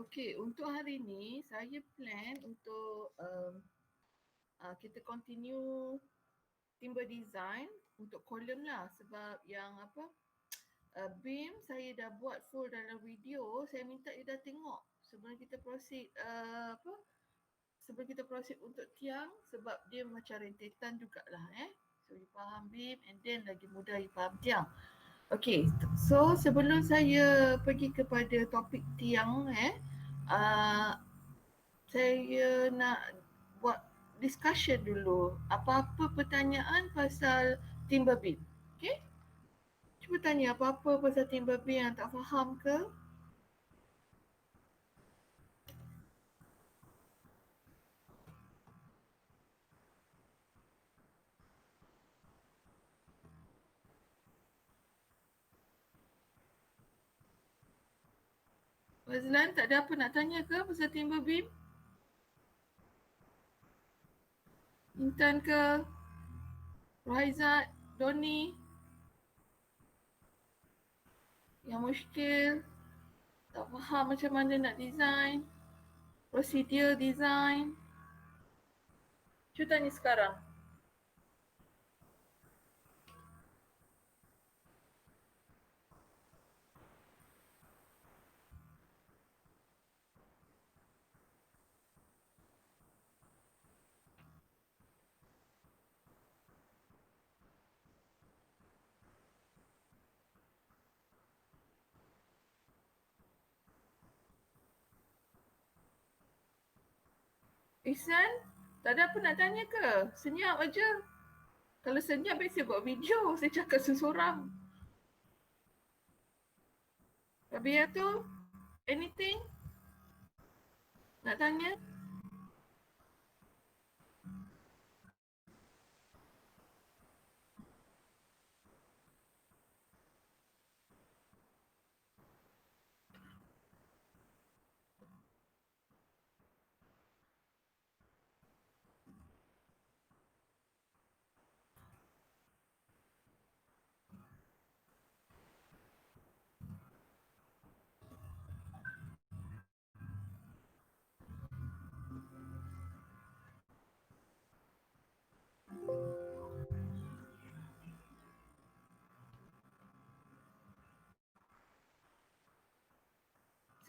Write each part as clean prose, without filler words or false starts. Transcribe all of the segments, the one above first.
Okey, untuk hari ni saya plan untuk kita continue timber design untuk column lah, sebab yang beam saya dah buat full dalam video. Saya minta you dah tengok sebelum kita proceed sebelum kita proceed untuk tiang, sebab dia macam rentetan jugalah so you faham beam and then lagi mudah you faham tiang. Okay, so sebelum saya pergi kepada topik tiang saya nak buat discussion dulu. Apa-apa pertanyaan pasal timber beam? Okay? Cuba tanya apa-apa pasal timber beam yang tak faham ke? Fazlan, tak ada apa nak tanya ke pasal timber beam? Intan ke? Raizat? Doni? Yang muskil? Tak faham macam mana nak design? Prosedur design? Cuba tanya sekarang. Ihsan, tak ada apa nak tanya ke? Senyap aja. Kalau senyap biasa buat video, saya cakap seseorang. Rabia tu, anything? Nak tanya?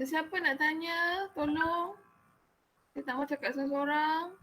Sesiapa nak tanya, tolong. Saya tak mau cakap seseorang.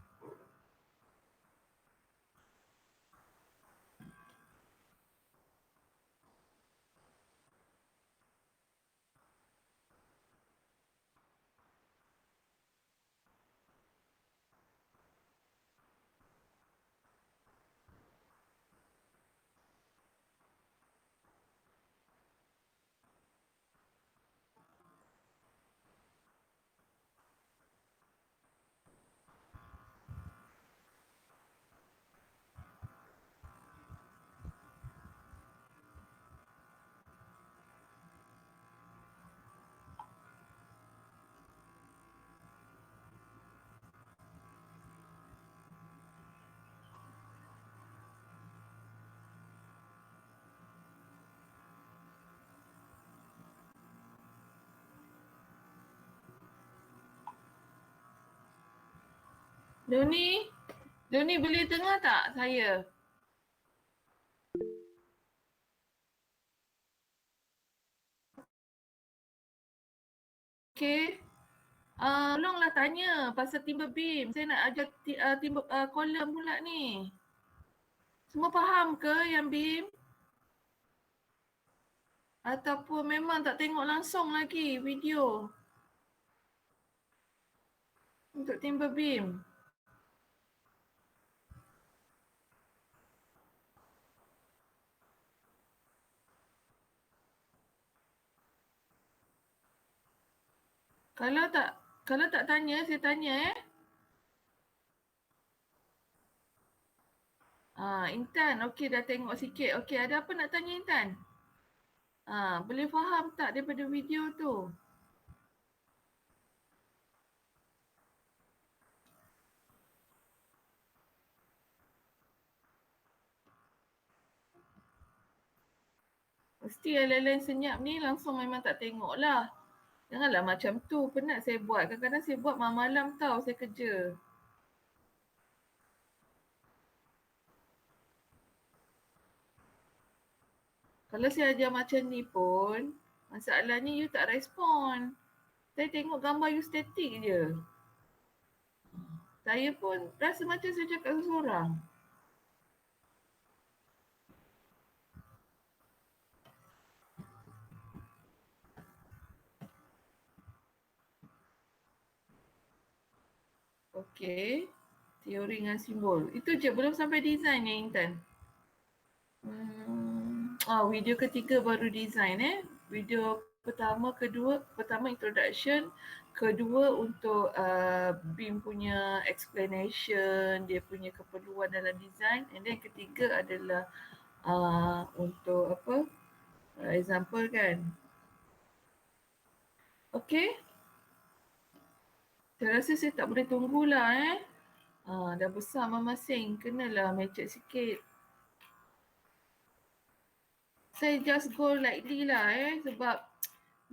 Doni boleh dengar tak saya? Okay. Tolonglah tanya pasal timber beam. Saya nak ajar timber column pula ni. Semua faham ke yang beam? Ataupun memang tak tengok langsung lagi video untuk timber beam? Kalau tak tanya, saya tanya Intan, okey dah tengok sikit. Okey, ada apa nak tanya Intan? Boleh faham tak daripada video tu? Mesti yang lain-lain senyap ni langsung memang tak tengok lah. Janganlah macam tu, penat saya buat. Kadang-kadang saya buat malam-malam tau, saya kerja. Kalau saya ajar macam ni pun, masalahnya you tak respon. Saya tengok gambar you static je. Saya pun rasa macam saya cakap seorang. Okey. Teori dengan simbol. Itu je, belum sampai design ya Intan? Video ketiga baru design Video pertama introduction, kedua untuk BIM punya explanation, dia punya keperluan dalam design, and then ketiga adalah untuk apa? Example kan. Okay. Saya rasa saya tak boleh tunggulah dah besar masing-masing, kenalah mecek sikit. Saya just go lightly lah sebab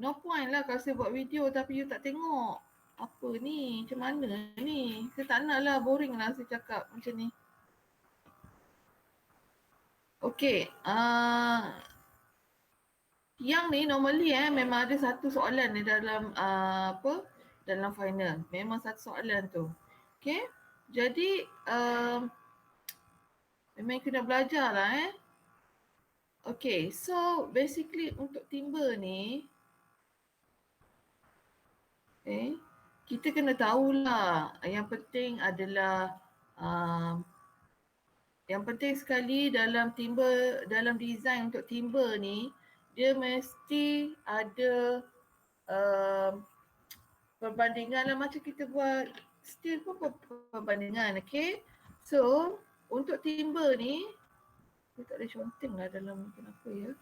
no point lah kalau saya buat video tapi you tak tengok. Apa ni? Macam mana ni? Saya tak nak lah, boring lah saya cakap macam ni. Okay. Yang ni normally memang ada satu soalan ni dalam dalam final. Memang satu soalan tu. Okay. Jadi memang kena belajar lah Okay. So basically untuk timber ni kita kena tahulah yang penting adalah yang penting sekali dalam timber, dalam design untuk timber ni, dia mesti ada perbandingan lah macam kita buat steel pun perbandingan, okay? So, untuk timber ni, saya tak boleh conteng lah dalam kenapa ya.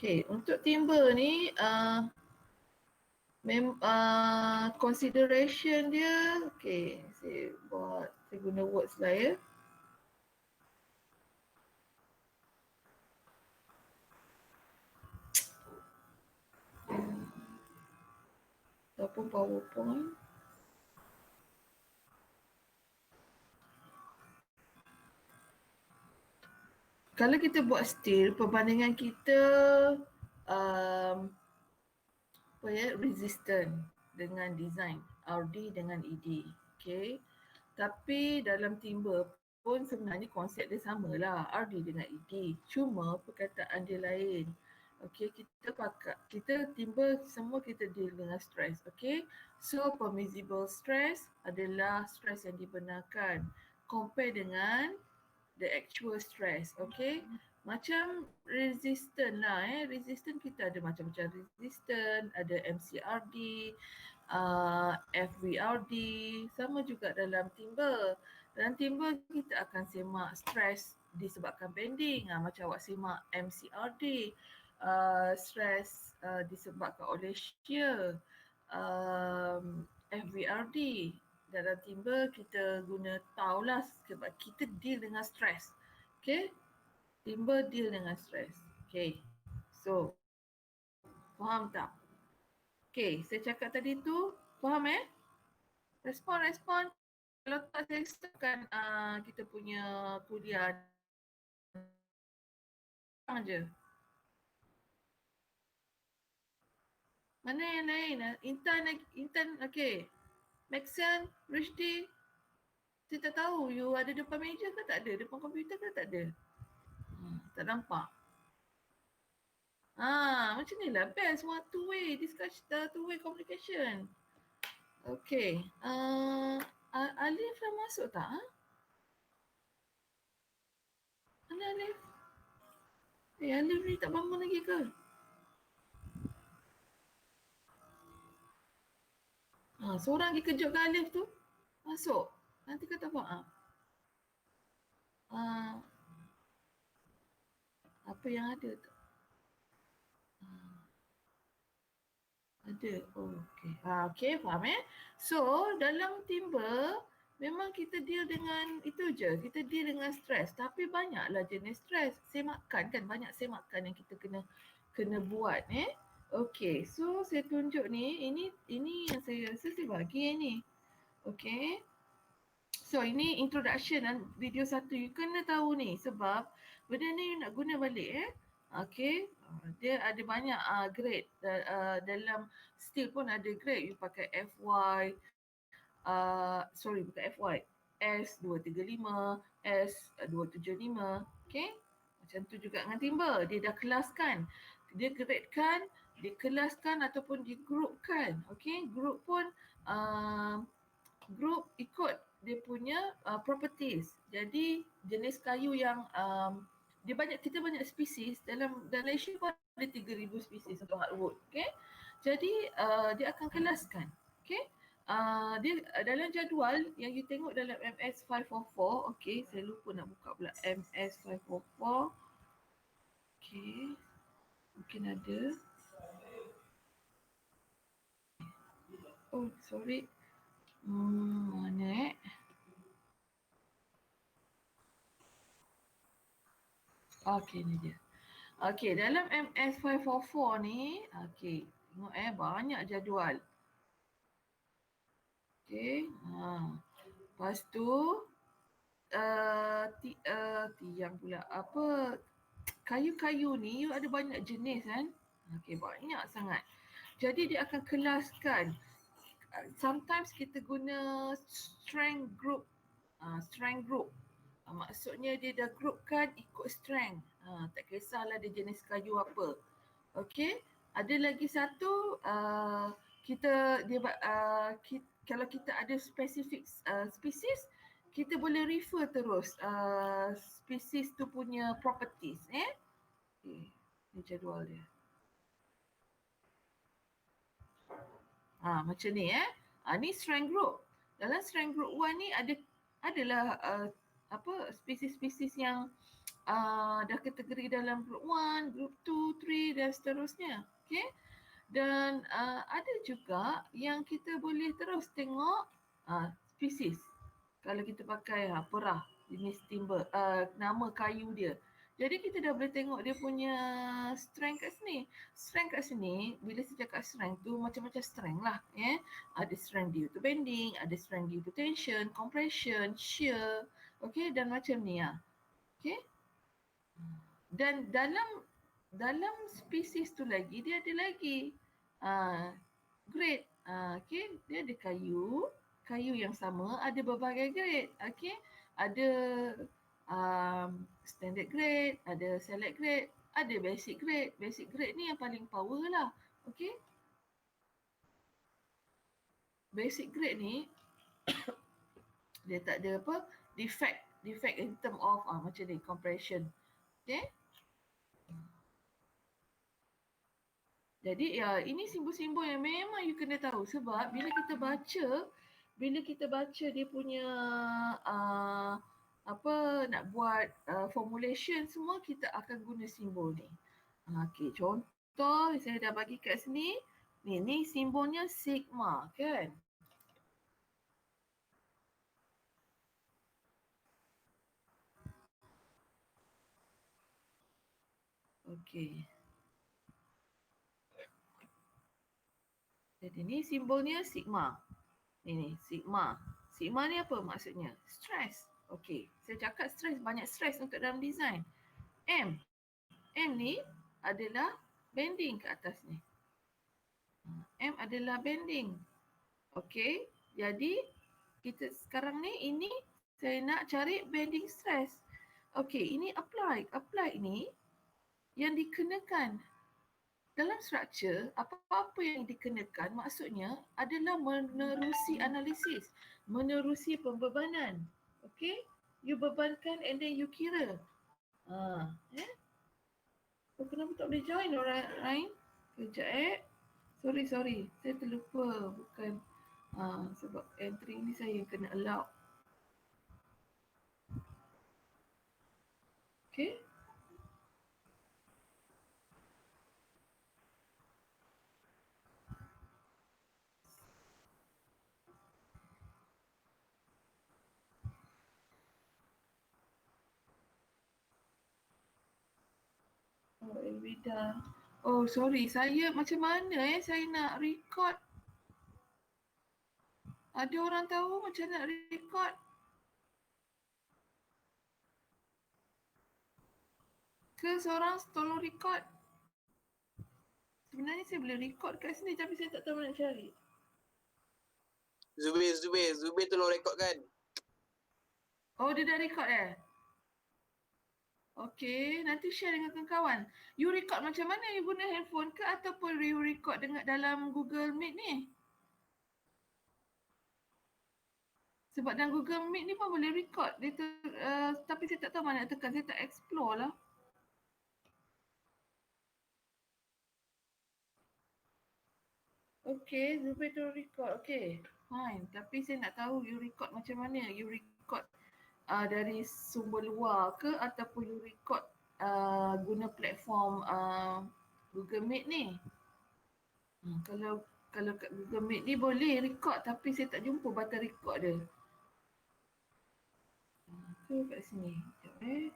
Okay, untuk timber ni, consideration dia, okay, saya guna words lah ya. Ataupun PowerPoint. Kalau kita buat steel, perbandingan kita resistant dengan design, RD dengan ED. Okay. Tapi dalam timber pun sebenarnya konsep dia samalah, RD dengan ED. Cuma perkataan dia lain. Okay, kita timber semua kita deal dengan stress. Okay, so permissible stress adalah stress yang dibenarkan. Compare dengan the actual stress. Okay, macam resistant lah resistant kita ada macam-macam resistant, ada MCRD, FVRD, sama juga dalam timber. Dalam timber kita akan semak stress disebabkan bending, macam awak semak MCRD, stress disebabkan oleh shear, FVRD. Dalam timber kita guna tahulah sebab kita deal dengan stress. Okay, timber deal dengan stress. Okay, so faham tak? Okay, saya cakap tadi tu, faham Respon. Kalau tak saya stopkan kita punya kuliah je. Mana yang lain? Intan okay. Maxon, Rushdie, saya tak tahu you ada depan meja ke tak ada? Depan komputer ke tak ada? Tak nampak. Macam ni lah best one two way discussion, two way communication. Okay. Alif dah masuk tak? Mana Alif? Alif ni tak bangun lagi ke? Seorang pergi kejutkan Alif tu. Masuk. Nanti kata maaf. Apa yang ada tu? Ada. Oh, okay. Okay, faham So, dalam timber, memang kita deal dengan itu je, kita deal dengan stres. Tapi banyaklah jenis stres. Semakan kan, banyak semakan yang kita kena buat. Okay, so saya tunjuk ni, ini yang saya rasa saya bagi ni. Okay. So ini introduction dan video satu. You kena tahu ni sebab benda ni you nak guna balik. Okay. Dia ada banyak grade. Dalam steel pun ada grade. You pakai FY. Sorry, bukan FY. S235, S275. Okay. Macam tu juga dengan timber. Dia dah kelaskan. Dia gradekan, dikelaskan ataupun digroupkan. Okay. Group pun group ikut dia punya properties. Jadi jenis kayu yang kita banyak spesies dalam Asia pun ada 3,000 spesies untuk hardwood. Okay. Jadi dia akan kelaskan. Okay. Dia dalam jadual yang you tengok dalam MS 544. Okay, saya lupa nak buka pula MS 544. Okay, mungkin ada. Oh, sorry. Mana Okay, ni dia. Okay, dalam MS 544 ni, okay, tengok banyak jadual. Okay, lepas tu, tiang pula, kayu-kayu ni ada banyak jenis kan? Okay, banyak sangat. Jadi dia akan kelaskan. Sometimes kita guna strength group. Maksudnya dia dah groupkan ikut strength. Tak kisahlah dia jenis kayu apa. Okay. Ada lagi satu, kalau kita ada spesifik spesies, kita boleh refer terus spesies tu punya properties. Okay. Ni jadual dia. Macam ni ni strength group. Dalam strength group 1 ni adalah spesies-spesies yang dah kategori dalam group 1, group 2, 3 dan seterusnya. Okay. Dan ada juga yang kita boleh terus tengok spesies. Kalau kita pakai perah jenis timber, nama kayu dia. Jadi kita dah boleh tengok dia punya strength kat sini. Strength kat sini, bila saya cakap strength tu macam-macam strength lah. Ada strength due to bending, ada strength due to tension, compression, shear. Okay, dan macam ni Okay. Dan dalam spesies tu lagi, dia ada lagi grade. Okay, dia ada kayu yang sama, ada berbagai grade. Okay, ada standard grade, ada select grade, ada basic grade. Basic grade ni yang paling power lah. Okay. Basic grade ni dia tak ada defect in term of macam ni, compression. Okay. Jadi ini simbol-simbol yang memang you kena tahu sebab bila kita baca dia punya nak buat formulation semua, kita akan guna simbol ni. Okay, contoh saya dah bagi kat sini. Ni simbolnya sigma kan. Okay. Jadi ni simbolnya sigma. Ini sigma. Sigma ni apa maksudnya? Stress. Okey, saya cakap stress, banyak stress untuk dalam design. M ni adalah bending ke atas ni. M adalah bending. Okey, jadi kita sekarang ni ini saya nak cari bending stress. Okey, ini apply. Apply ni yang dikenakan dalam struktur, apa-apa yang dikenakan maksudnya adalah menerusi analisis, menerusi pembebanan. Okay? You bebankan and then you kira. Kenapa tak boleh join orang lain? Kejap Sorry. Saya terlupa. Bukan. Sebab entry ni saya kena allow. Okay? Rida. Oh, sorry. Saya macam mana saya nak record? Ada orang tahu macam nak record? Ke seorang tolong record? Sebenarnya saya boleh record kat sini tapi saya tak tahu nak cari. Zubir tolong rekodkan. Oh, dia dah record Okay, nanti share dengan kawan-kawan. You record macam mana? You guna handphone ke ataupun you record dengan dalam Google Meet ni? Sebab dalam Google Meet ni pun boleh record. Dia tapi saya tak tahu mana nak tekan. Saya tak explore lah. Okay, Zubir tu record. Okay, fine. Tapi saya nak tahu you record macam mana. You record dari sumber luar ke ataupun you record guna platform Google Meet ni. Kalau kat Google Meet ni boleh record tapi saya tak jumpa button record dia. Tu kat sini. Sekejap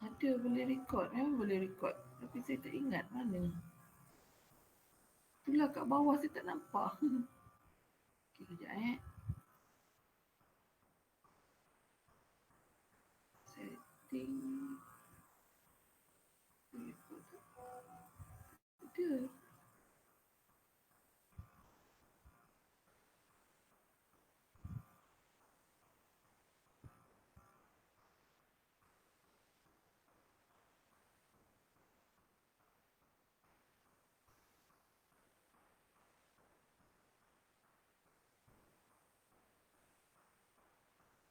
Ada boleh record. Memang boleh record. Tapi saya tak ingat mana. Itulah kat bawah saya tak nampak. Okay, kejap Setting. Ada.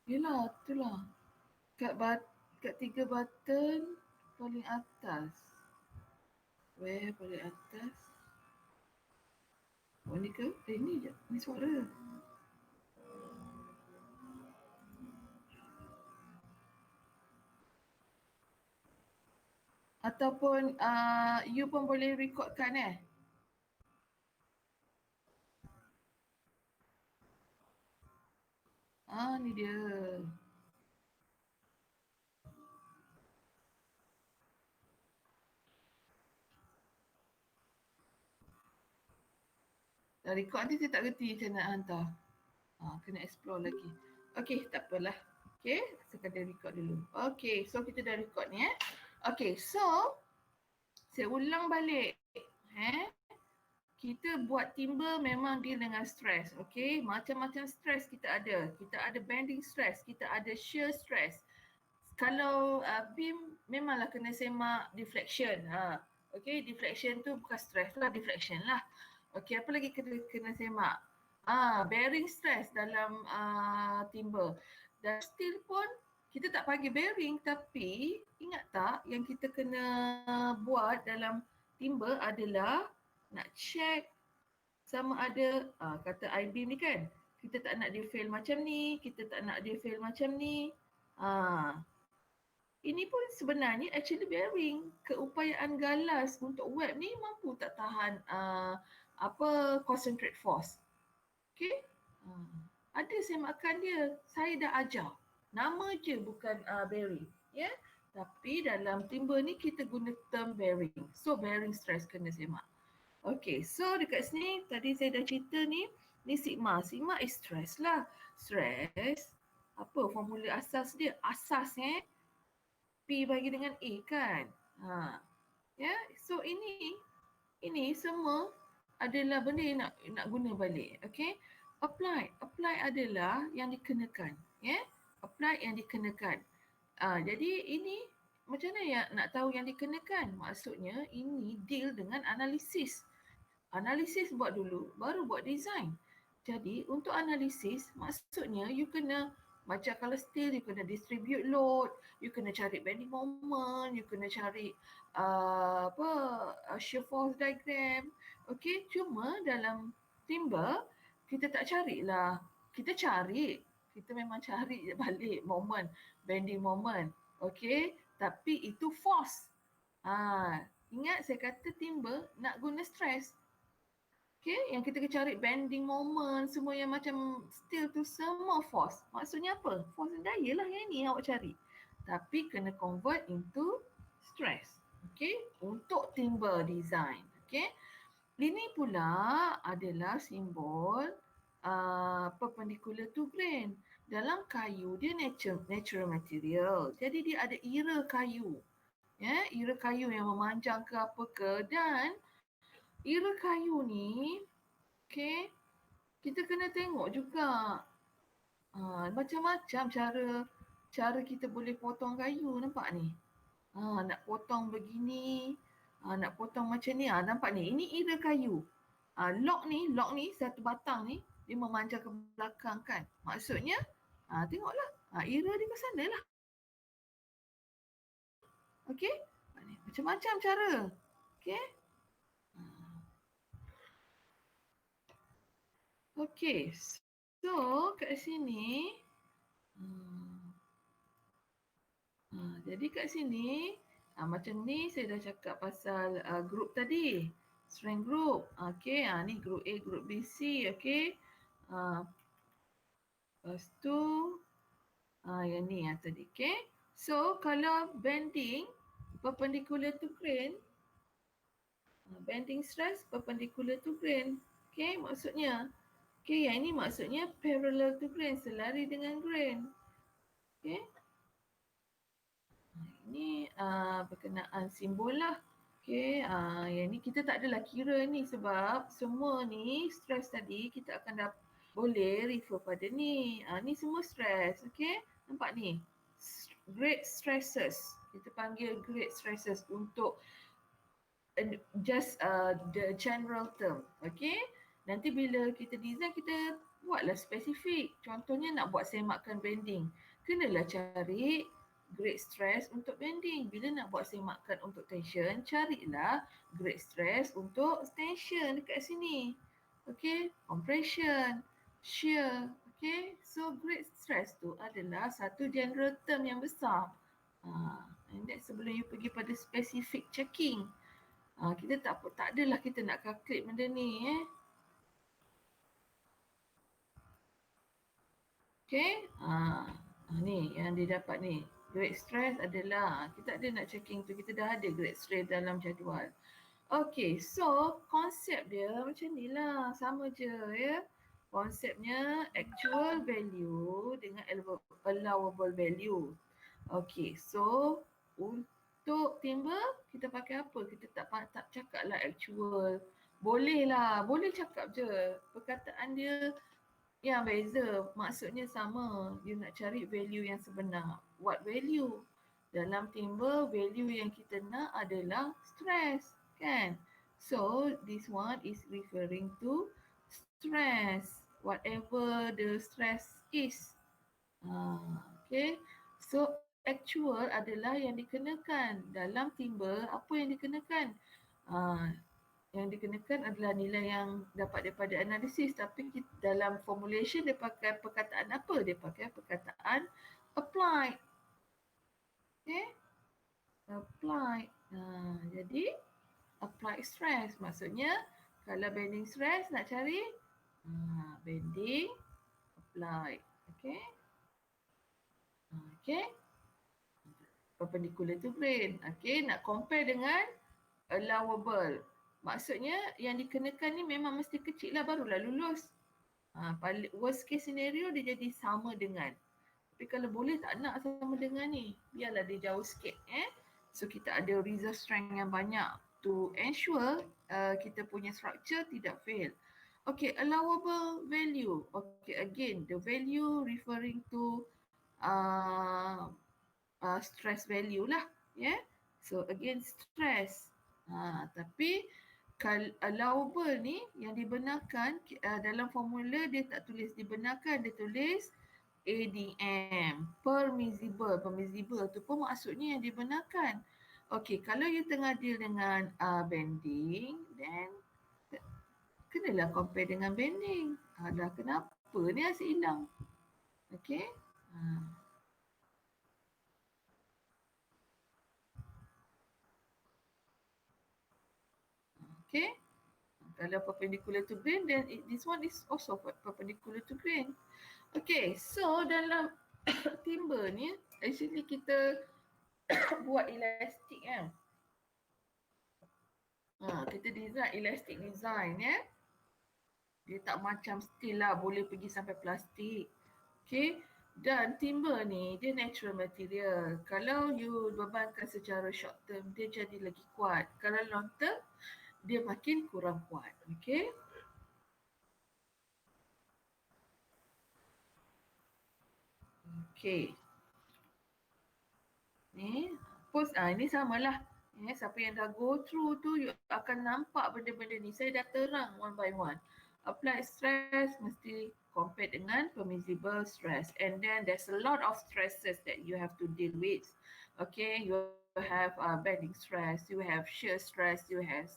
Yelah, itulah. Kat 3 button paling atas. Where paling atas? Oh ni ke? Ni je. Ni suara. Ataupun you pun boleh recordkan ni dia. Dah record nanti saya tak kerti macam nak hantar. Kena explore lagi. Okay, tak apalah. Okay, sekadar record dulu. Okay, so kita dah record ni Okay, so saya ulang balik. Kita buat timber memang deal dengan stress. Okay, macam-macam stress kita ada. Kita ada bending stress, kita ada shear stress. Kalau beam memanglah kena semak deflection. Okay, deflection tu bukan stress lah, deflection lah. Okay, apa lagi kena semak? Bearing stress dalam timber. Dan steel pun kita tak panggil bearing tapi ingat tak yang kita kena buat dalam timber adalah nak check sama ada kata I-beam ni kan, kita tak nak dia fail macam ni, kita tak nak dia fail macam ni. Ini pun sebenarnya actually bearing. Keupayaan galas untuk web ni mampu tak tahan concentrate force. Okay? Ada semakan dia. Saya dah ajar. Nama je bukan bearing. Ya? Tapi dalam timber ni kita guna term bearing. So bearing stress kena semak. Okay, so dekat sini tadi saya dah cerita ni sigma. Sigma is stress lah. Stress, apa formula asas dia? Asas P bagi dengan A kan? Ya, so ini semua adalah benda yang nak guna balik. Okay, apply adalah yang dikenakan. Ya, apply yang dikenakan. Jadi ini macam mana yang nak tahu yang dikenakan? Maksudnya ini deal dengan analisis. Analisis buat dulu, baru buat design. Jadi untuk analisis, maksudnya you kena, macam kalau steel, you kena distribute load, you kena cari bending moment, you kena cari shear force diagram. Okay, cuma dalam timber, kita tak carilah. Kita memang cari balik moment, bending moment. Okay, tapi itu force. Ingat saya kata timber nak guna stress. Okay, yang kita cari bending moment, semua yang macam steel tu semua force. Maksudnya apa? Force and daya lah yang ni awak cari. Tapi kena convert into stress. Okay, untuk timber design. Okay, ini pula adalah simbol perpendicular to grain. Dalam kayu, dia natural material. Jadi dia ada era kayu. Ya, era kayu yang memanjang ke apa ke, dan era kayu ni, okay, kita kena tengok juga macam-macam cara kita boleh potong kayu, nampak ni. Nak potong begini, nak potong macam ni, nampak ni, ini era kayu. Log ni satu batang ni dia memanjang ke belakang kan. Maksudnya tengoklah, era dia ke sana lah. Okey? Macam-macam cara. Okey? Okey. So, kat sini jadi kat sini macam ni saya dah cakap pasal group tadi. Strength group. Okey, ni group A, group B, C. Okey. Lepas tu yang ni tadi. Okey. So, kalau bending perpendicular to grain, bending stress perpendicular to grain. Okey, maksudnya yang ini maksudnya parallel to grain, selari dengan grain. Okey. Ini berkenaan simbol lah. Okey, yang ni kita tak adalah kira ni sebab semua ni stress tadi kita akan boleh refer pada ni. Ni semua stress. Okey, nampak ni. Great stresses. Kita panggil great stresses untuk just the general term. Okay. Nanti bila kita design, kita buatlah spesifik. Contohnya nak buat semakan bending. Kenalah cari grade stress untuk bending. Bila nak buat semakan untuk tension, carilah grade stress untuk tension dekat sini. Okay. Compression, shear. Okay. So grade stress tu adalah satu general term yang besar. And that sebelum you pergi pada specific checking. Kita tak adalah kita nak calculate benda ni. Okay. Ni yang dia dapat ni. Grade stress adalah, kita ada nak checking tu, kita dah ada grade stress dalam jadual. Okay, so konsep dia macam ni lah. Sama je ya. Konsepnya actual value dengan allowable value. Okay, so untuk timber kita pakai apa? Kita tak cakap lah actual. Boleh lah, boleh cakap je. Perkataan dia yang beza, maksudnya sama. You nak cari value yang sebenar. What value? Dalam timber, value yang kita nak adalah stress, kan? So, this one is referring to stress. Whatever the stress is. Okay. So, actual adalah yang dikenakan. Dalam timber, apa yang dikenakan? Yang dikenakan adalah nilai yang dapat daripada analisis. Tapi dalam formulation dia pakai perkataan apa? Dia pakai perkataan applied. Okay. Applied. Jadi, applied stress. Maksudnya, kalau bending stress nak cari, bending applied. Okay. Okay. Perpendicular to grain. Okay. Nak compare dengan allowable. Maksudnya yang dikenakan ni memang mesti kecil lah barulah lulus. Worst case scenario dia jadi sama dengan. Tapi kalau boleh tak nak sama dengan ni. Biarlah dia jauh sikit. So kita ada reserve strength yang banyak to ensure kita punya structure tidak fail. Okay, allowable value. Okay, again, the value referring to stress value lah. Yeah. So again, stress. Tapi allowable ni yang dibenarkan dalam formula dia tak tulis dibenarkan, dia tulis ADM, permissible. Permissible tu pun maksudnya yang dibenarkan. Okey, kalau you tengah deal dengan bending, then kenalah compare dengan bending. Dah kenapa ni asyik hilang? Okey. Okay. Kalau perpendicular to grain, then this one is also perpendicular to grain. Okay, so dalam timber ni, actually kita buat elastik kan. Kita design elastic design ya. Dia tak macam steel lah, boleh pergi sampai plastik. Okay, dan timber ni dia natural material. Kalau you bebankan secara short term, dia jadi lagi kuat. Kalau long term, dia makin kurang kuat. Okay. Okay. Ni, post, ini samalah. Siapa yang dah go through tu, you akan nampak benda-benda ni. Saya dah terang one by one. Applied stress mesti compare dengan permissible stress. And then there's a lot of stresses that you have to deal with. Okay, you have bending stress, you have shear stress, you have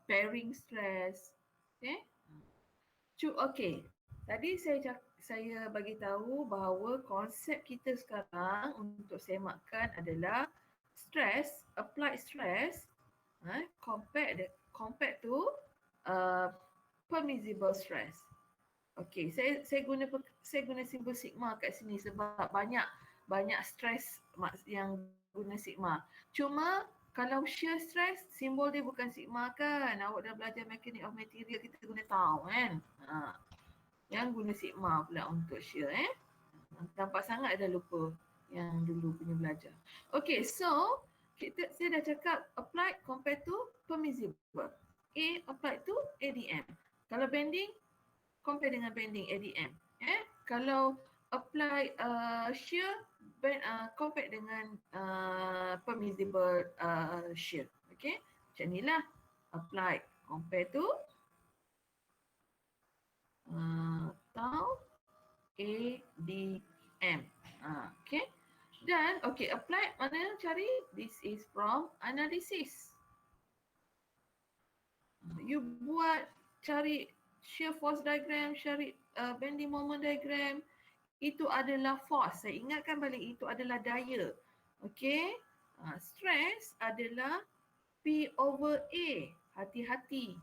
bearing stress. Okay. Okay. Tadi saya bagi tahu bahawa konsep kita sekarang untuk semakkan adalah stress, applied stress, compared to permissible stress. Okay, saya guna simbol sigma kat sini sebab banyak stress yang guna sigma. Cuma kalau shear stress, simbol dia bukan sigma kan. Awak dah belajar mechanics of material, kita guna tau kan. Yang guna sigma pula untuk shear Nampak sangat dah lupa yang dulu punya belajar. Okay, so saya dah cakap applied compared to permissible. A applied to ADM. Kalau bending, compare dengan bending ADM. Kalau apply shear, compare dengan permissible shear. Okay, macam inilah applied compare to tau ADM. Okay. Dan okay, applied mana cari? This is from analysis. You buat cari shear force diagram, cari bending moment diagram. Itu adalah force. Saya ingatkan balik, itu adalah daya. Okay. Stress adalah P over A. Hati-hati.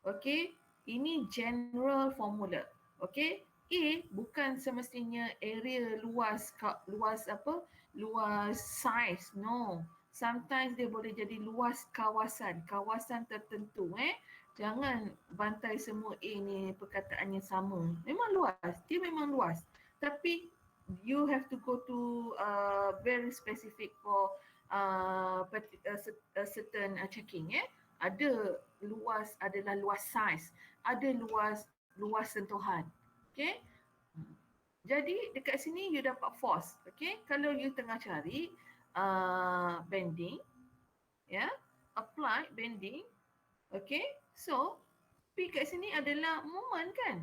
Okay. Ini general formula. Okay. A bukan semestinya area luas size. No. Sometimes dia boleh jadi luas kawasan tertentu. Jangan bantai semua A ni perkataannya sama. Memang luas. Dia memang luas. Tapi you have to go to very specific for a certain checking. Ada luas adalah luas size. Ada luas sentuhan. Okay. Jadi dekat sini you dapat force. Okay. Kalau you tengah cari bending, apply bending. Okay. So P kat sini adalah moment kan.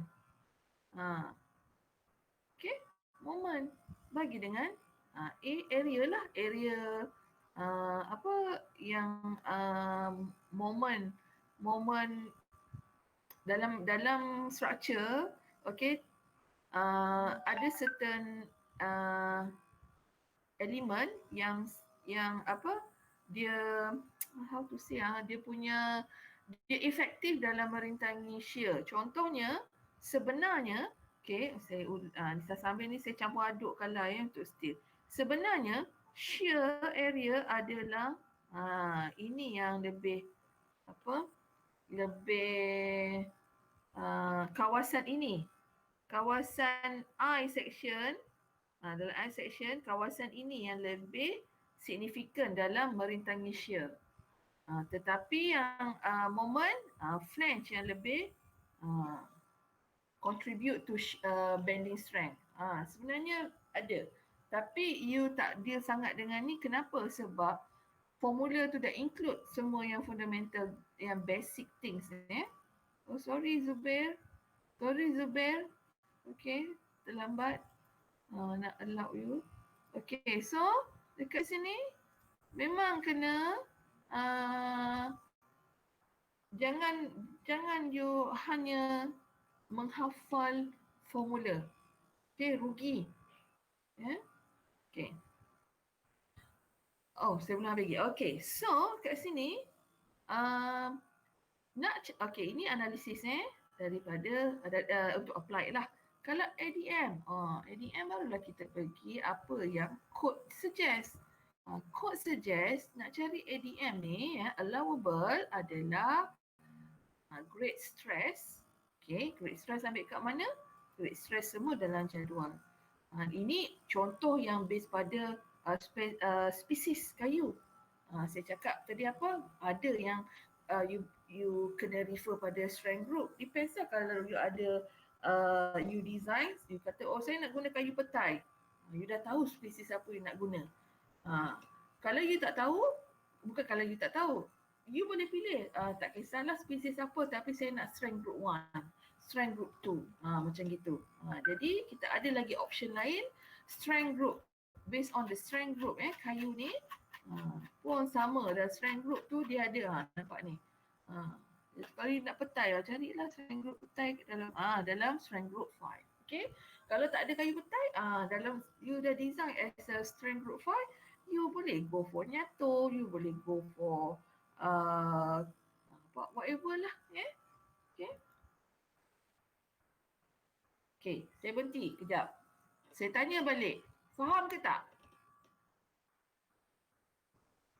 Okay. Moment bagi dengan A area lah. Area yang moment dalam structure. Okay. Ada certain element yang dia how to say dia efektif dalam merintangi shear. Contohnya sebenarnya saya sambil ni saya campur adukkan lah untuk steel. Sebenarnya shear area adalah ini yang lebih kawasan ini. Kawasan I section, dalam I section, kawasan ini yang lebih signifikan dalam merintangi shear. Tetapi yang moment, flange yang lebih contribute to bending strength. Sebenarnya ada. Tapi you tak deal sangat dengan ni. Kenapa? Sebab formula tu dah include semua yang fundamental, yang basic things. Oh, sorry Zubair. Okay, terlambat nak allow you. Okay, so dekat sini memang kena jangan you hanya menghafal formula. Okay, rugi. Okay. Oh, saya belum habis lagi. Okay, so kat sini Okay, ini analisis daripada untuk apply lah. Kalau ADM, ADM barulah kita pergi apa yang code suggest. Code suggest nak cari ADM ni, allowable adalah grade stress. Okay, grade stress ambil kat mana? Grade stress semua dalam jadual. Ini contoh yang based pada spesies kayu. Saya cakap tadi apa? Ada yang you kena refer pada strength group. Depends lah kalau you ada you design, you kata saya nak guna kayu petai. You dah tahu spesies apa you nak guna. Kalau you tak tahu, bukan kalau you tak tahu, you boleh pilih tak kisahlah spesies apa tapi saya nak strength group 1, strength group 2. Macam gitu. Jadi kita ada lagi option lain, strength group. Based on the strength group kayu ni pun sama dan strength group tu dia ada nampak ni. Kalau nak petai carilah strength group petai dalam strength group 5. Okay. Kalau tak ada kayu petai dalam you dah design as a strength group 5, you boleh go for nyato, you boleh go for whatever lah. Okay. Okay, saya berhenti kejap. Saya tanya balik. Faham ke tak?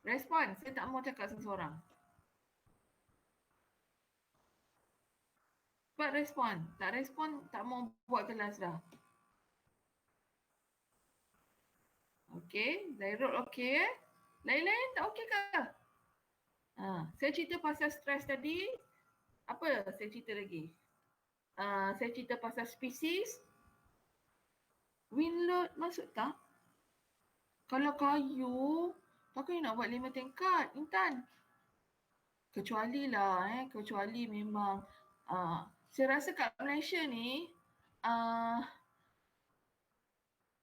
Respon. Saya tak mau cakap seseorang. Cepat respon. Tak respon, tak mau buat kelas dah. Okey, Zairul okey Lain-lain tak okey ke? Saya cerita pasal stres tadi. Apa saya cerita lagi? Saya cerita pasal spesies. Wind load masuk tak? Kalau kayu, takkan nak buat 5 tingkat, Intan? Kecuali lah, kecuali memang saya rasa kat Malaysia ni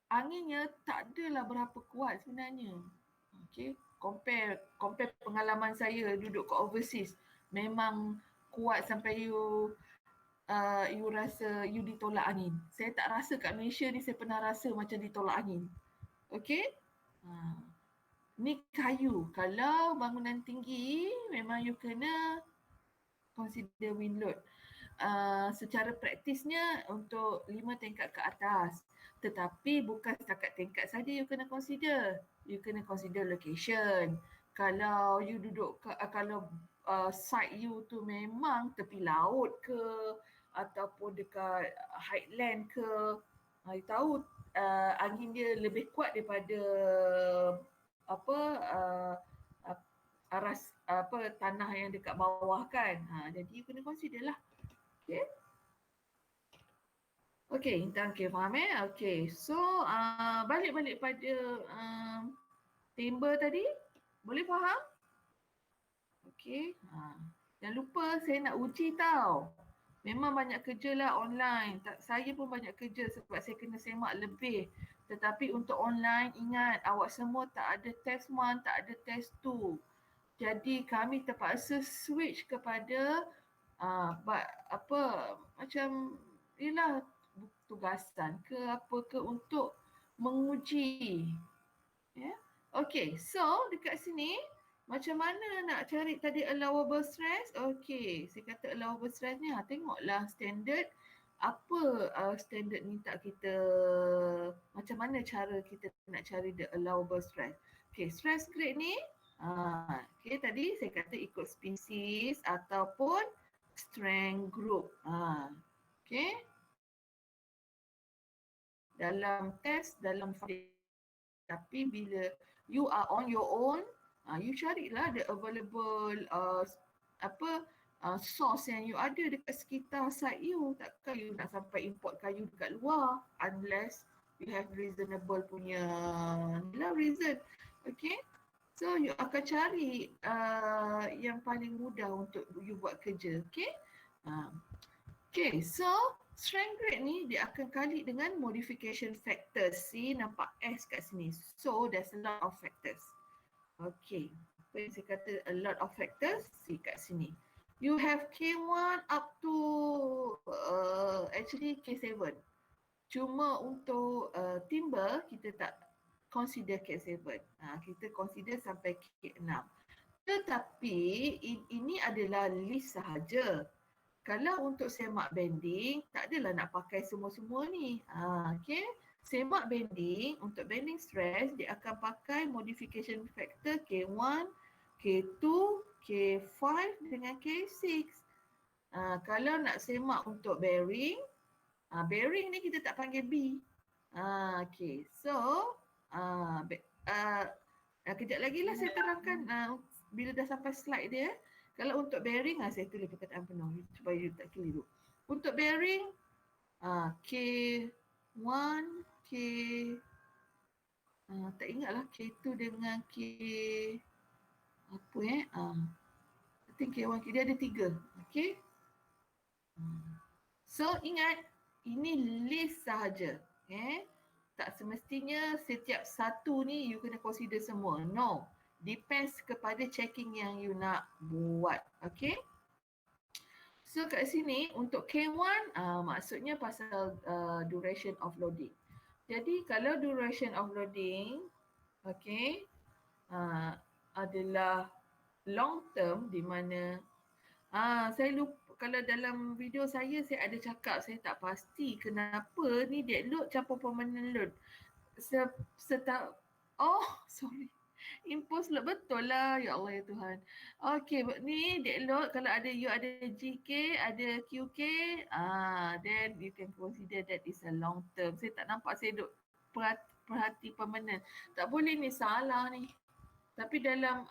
anginnya tak adalah berapa kuat sebenarnya. Okay, compare pengalaman saya duduk kat overseas, memang kuat sampai you rasa you ditolak angin. Saya tak rasa kat Malaysia ni saya pernah rasa macam ditolak angin. Okay, ni kayu. Kalau bangunan tinggi, memang you kena consider wind load. Secara praktisnya untuk 5 tingkat ke atas. Tetapi bukan setakat tingkat saja you kena consider. You kena consider location. Kalau you duduk kalau site you tu memang tepi laut ke ataupun dekat highland ke, you tahu angin dia lebih kuat daripada aras tanah yang dekat bawah kan. Jadi you kena consider lah. Okay. Okay, Intan faham Okay, so balik pada timber tadi. Boleh faham? Okay. Jangan lupa saya nak uji tau. Memang banyak kerja lah online. Saya pun banyak kerja sebab saya kena semak lebih. Tetapi untuk online, ingat awak semua tak ada test 1, tak ada test 2. Jadi kami terpaksa switch kepada macam ialah tugasan ke apa ke untuk menguji. Okay, so dekat sini macam mana nak cari tadi allowable stress? Okay, saya kata allowable stress ni tengoklah standard. Apa standard minta kita, macam mana cara kita nak cari the allowable stress. Okay, stress grade ni okay, tadi saya kata ikut spesies ataupun strength group. Okay. Dalam test, dalam tapi bila you are on your own, you carilah the available source yang you ada dekat sekitar site you. Takkan you nak sampai import kayu dekat luar unless you have reasonable punya reason. Okay. So you akan cari yang paling mudah untuk you buat kerja. Okay. Okay, so strength grade ni dia akan kali dengan modification factors. See, nampak S kat sini. So there's a lot of factors. Okay, apa yang saya kata a lot of factors? See kat sini. You have K1 up to actually K7. Cuma untuk timber kita tak consider K7. Kita consider sampai K6. Tetapi ini adalah list sahaja. Kalau untuk semak bending, tak adalah nak pakai semua-semua ni. Okay. Semak bending, untuk bending stress, dia akan pakai modification factor K1, K2, K5 dengan K6. Kalau nak semak untuk bearing, bearing ni kita tak panggil B. Okay. So, kejap lagi lah saya terangkan bila dah sampai slide dia. Kalau untuk bearing, saya tulis perkataan penuh supaya you tak keliru. Untuk bearing, K1, K... tak ingatlah K2 dengan K... Apa I think K1, dia ada 3. Okay. So, ingat, ini list sahaja. Tak semestinya setiap satu ni you kena consider semua. No. Depends kepada checking yang you nak buat. Okay. So kat sini untuk K1 maksudnya pasal duration of loading. Jadi kalau duration of loading adalah long term di mana saya lupa kalau dalam video saya ada cakap saya tak pasti kenapa ni dead load campur permanent load. Sorry. Impose load betul lah. Ya Allah ya Tuhan. Okey, ni deadload kalau ada you ada GK, ada QK, then you can consider that is a long term. Saya tak nampak saya duk perhati permanent. Tak boleh ni, salah ni. Tapi dalam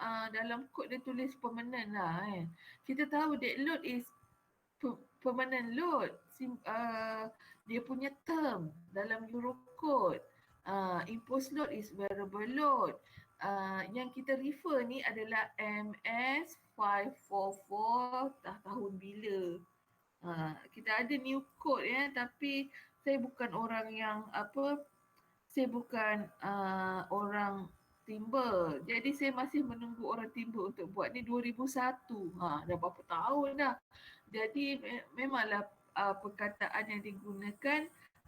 kod dia tulis permanent lah kan. Kita tahu deadload is permanent load. Dia punya term dalam Eurocode. Impose load is variable load. Yang kita refer ni adalah MS 544 tahun bila. Kita ada new code tapi saya bukan orang yang saya bukan orang timber. Jadi saya masih menunggu orang timber untuk buat ni 2001. Dah berapa tahun dah. Jadi memanglah perkataan yang digunakan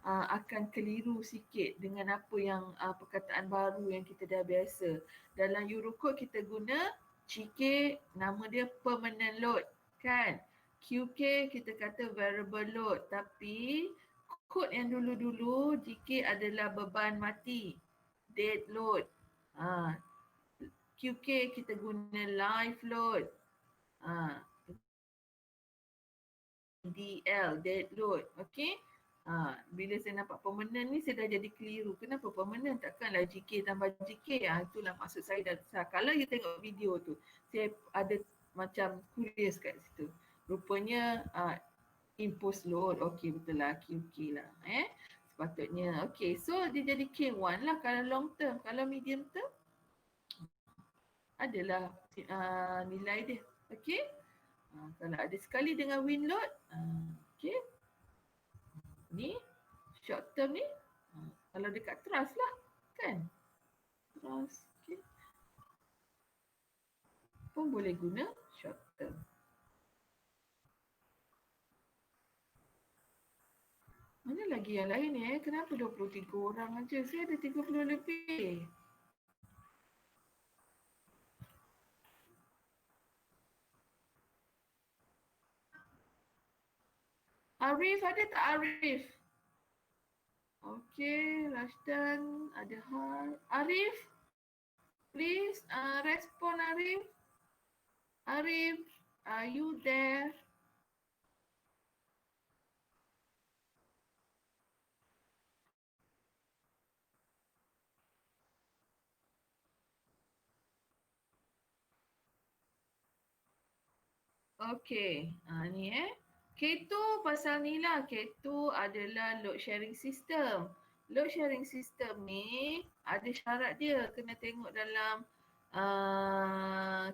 akan keliru sikit dengan apa yang perkataan baru yang kita dah biasa. Dalam Eurocode kita guna GK, nama dia permanent load kan. QK kita kata variable load, tapi kod yang dulu-dulu GK adalah beban mati, dead load. QK kita guna live load. DL, dead load. Okay. Bila saya nampak permanent ni saya dah jadi keliru. Kenapa permanent? Takkanlah GK tambah GK. Itulah maksud saya dah. Kalau you tengok video tu, saya ada macam curious kat situ. Rupanya impose load. Okay, betul lah. QK lah. Sepatutnya. Okay, so dia jadi K1 lah kalau long term. Kalau medium term, adalah nilai dia. Okay. Kalau ada sekali dengan wind load, okay. Ni short term ni kalau dekat truss lah kan, truss okay. Pun boleh guna short term. Mana lagi yang lain ni kenapa 23 orang aja? Saya ada 30 lebih. Arif ada tak Arif? Okay, Rashdan ada hal. Arif, please respond Arif. Arif, are you there? Okay, ni K2 pasal ni lah. K2 adalah load sharing system. Load sharing system ni ada syarat dia. Kena tengok dalam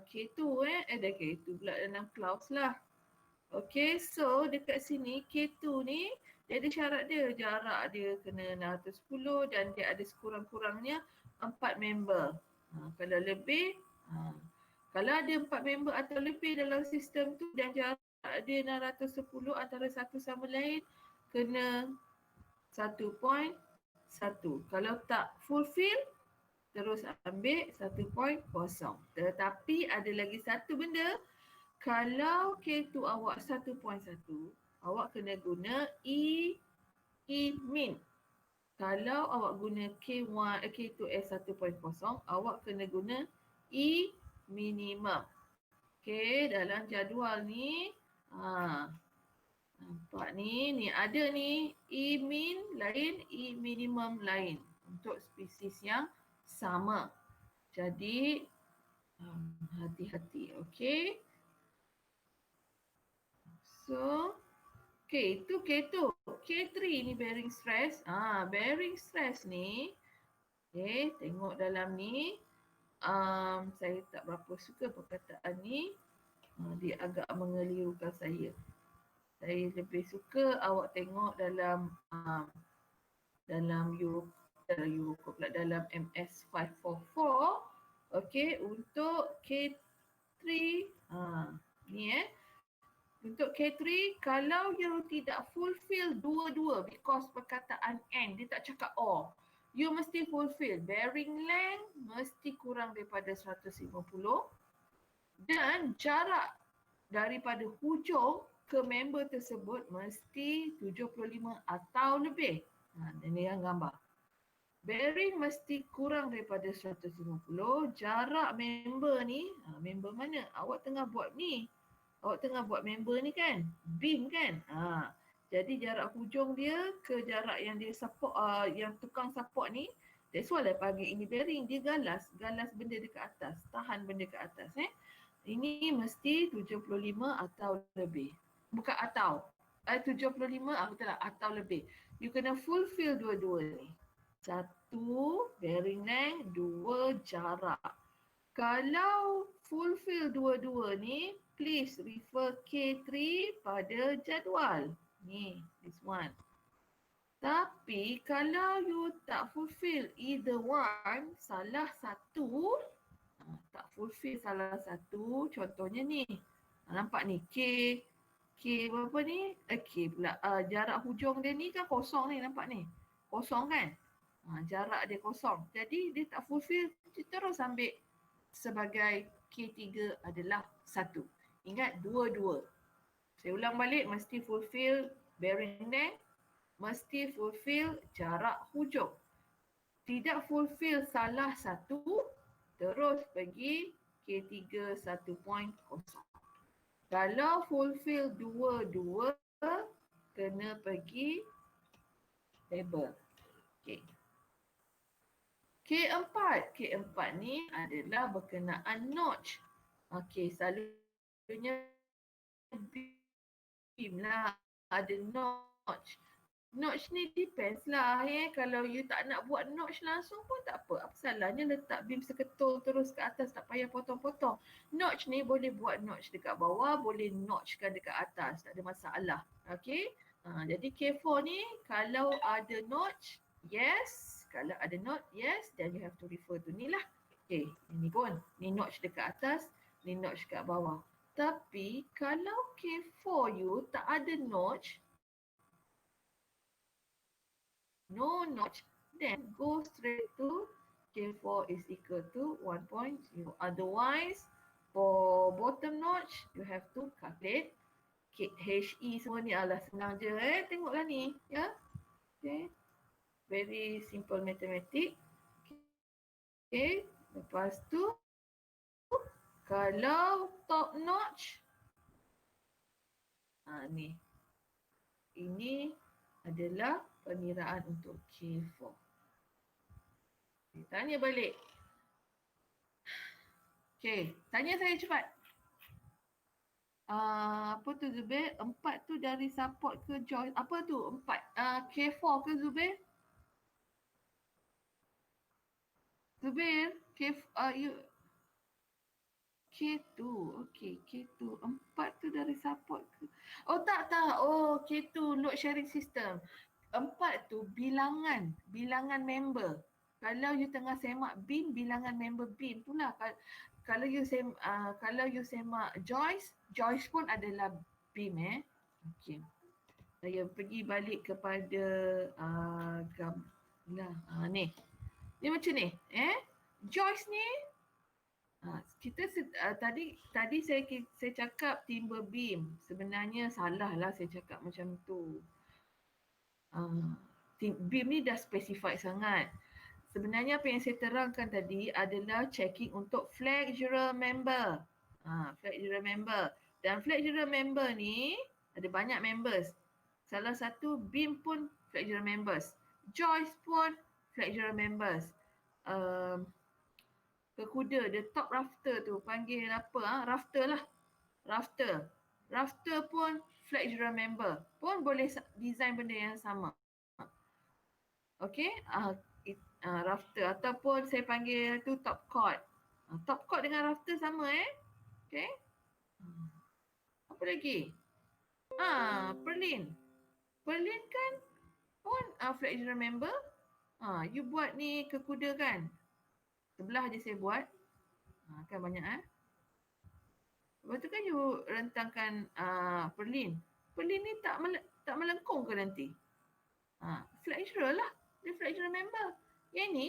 K2 dah K2 pula dalam clause lah. Okay, so dekat sini K2 ni dia ada syarat dia. Jarak dia kena 610 dan dia ada sekurang-kurangnya 4 member. Kalau lebih, kalau ada 4 member atau lebih dalam sistem tu dan jarak dia 610 antara satu sama lain, kena 1.1. Kalau tak fulfill, terus ambil 1.0. Tetapi ada lagi satu benda, kalau K2 awak 1.1, awak kena guna E min. Kalau awak guna K2S 1.0, awak kena guna E minimum. Okey, dalam jadual ni, nampak ni ada ni E min lain, E minimum lain untuk spesies yang sama. Jadi, hati-hati, okey. So, okey, itu K2. K3 ni bearing stress. Bearing stress ni, okey, tengok dalam ni. Saya tak berapa suka perkataan ni. Dia agak mengelirukan saya. Saya lebih suka awak tengok dalam dalam MS 544, okey, untuk K3 ni untuk K3 kalau you tidak fulfill dua-dua because perkataan N dia tak cakap O, you mesti fulfill bearing length mesti kurang daripada 150 dan jarak daripada hujung ke member tersebut mesti 75 atau lebih. Ini yang gambar. Bearing mesti kurang daripada 150, jarak member ni, member mana? Awak tengah buat ni. Awak tengah buat member ni kan? Beam kan? Jadi jarak hujung dia ke jarak yang dia support, yang tukang support ni, that's why lah panggil ini bearing. Dia galas benda dekat atas, tahan benda dekat atas. Ini mesti 75 atau lebih. Bukan atau. 75, betul lah, atau lebih. You kena fulfill dua-dua ni. 1, bearing length, 2, jarak. Kalau fulfill dua-dua ni, please refer K3 pada jadual. Ni, this one. Tapi kalau you tak fulfill either one, salah satu, tak fulfill salah satu, contohnya ni. Nampak ni, K berapa ni? K pula. Jarak hujung dia ni kan kosong ni, nampak ni. Kosong kan? Jarak dia kosong. Jadi dia tak fulfill, kita terus ambil sebagai K3 adalah 1. Ingat, dua-dua. Saya ulang balik, mesti fulfill bearing length, mesti fulfill jarak hujung. Tidak fulfill salah satu, terus pergi K3 1.0. Kalau fulfill dua-dua, kena pergi table. Okay. K4 ni adalah berkenaan notch. Okey, selalunya beam lah ada notch. Notch ni depends lah kalau you tak nak buat notch langsung pun tak apa. Apa salahnya letak beam seketul terus ke atas, tak payah potong-potong. Notch ni boleh buat notch dekat bawah, boleh notchkan dekat atas, tak ada masalah. Okey. Jadi K4 ni kalau ada notch, yes. Kalau ada notch, yes, then you have to refer to ni lah. Okey, ini pun. Ni notch dekat atas, ni notch dekat bawah. Tapi kalau K4 you tak ada notch, no notch, then go straight to K4 is equal to 1.0. Otherwise, for bottom notch, you have to calculate HE semua ni. Alah, senang je tengoklah ni. Ya. Okay. Very simple mathematics. Okay. Lepas tu, kalau top notch, ni. Ini adalah peniraan untuk K4. Tanya balik. Okey, tanya saya cepat. Apa tu Zubir? 4 tu dari support ke join? Apa tu 4? K4 ke Zubir? Zubir, K2, okey, K2. 4 tu dari support ke? Oh tak. Oh, K2 load sharing system. 4 tu bilangan member. Kalau you tengah semak beam, bilangan member beam tu lah. Kalau you semak joist pun adalah beam Okey. Saya pergi balik kepada ni. Dia macam ni, Joyce ni kita tadi saya cakap timber beam. Sebenarnya salah lah saya cakap macam tu. Beam ni dah specified sangat. Sebenarnya apa yang saya terangkan tadi adalah checking untuk flexural member. Flexural member. Dan flexural member ni ada banyak members. Salah satu beam pun flexural members. Joist pun flexural members. Kekuda, the top rafter tu panggil apa? Rafter lah. Rafter. Rafter pun flexural member. Pun boleh design benda yang sama. Okay. Rafter ataupun saya panggil tu top chord. Top chord dengan rafter sama Okay. Apa lagi? Perlin. Perlin kan pun flexural member. You buat ni kekuda kan? Sebelah je saya buat. Kan banyak Lepas tu kan you rentangkan perlin. Perlin ni tak melengkung ke nanti? Flexural lah. Dia flexural member. Yang ni,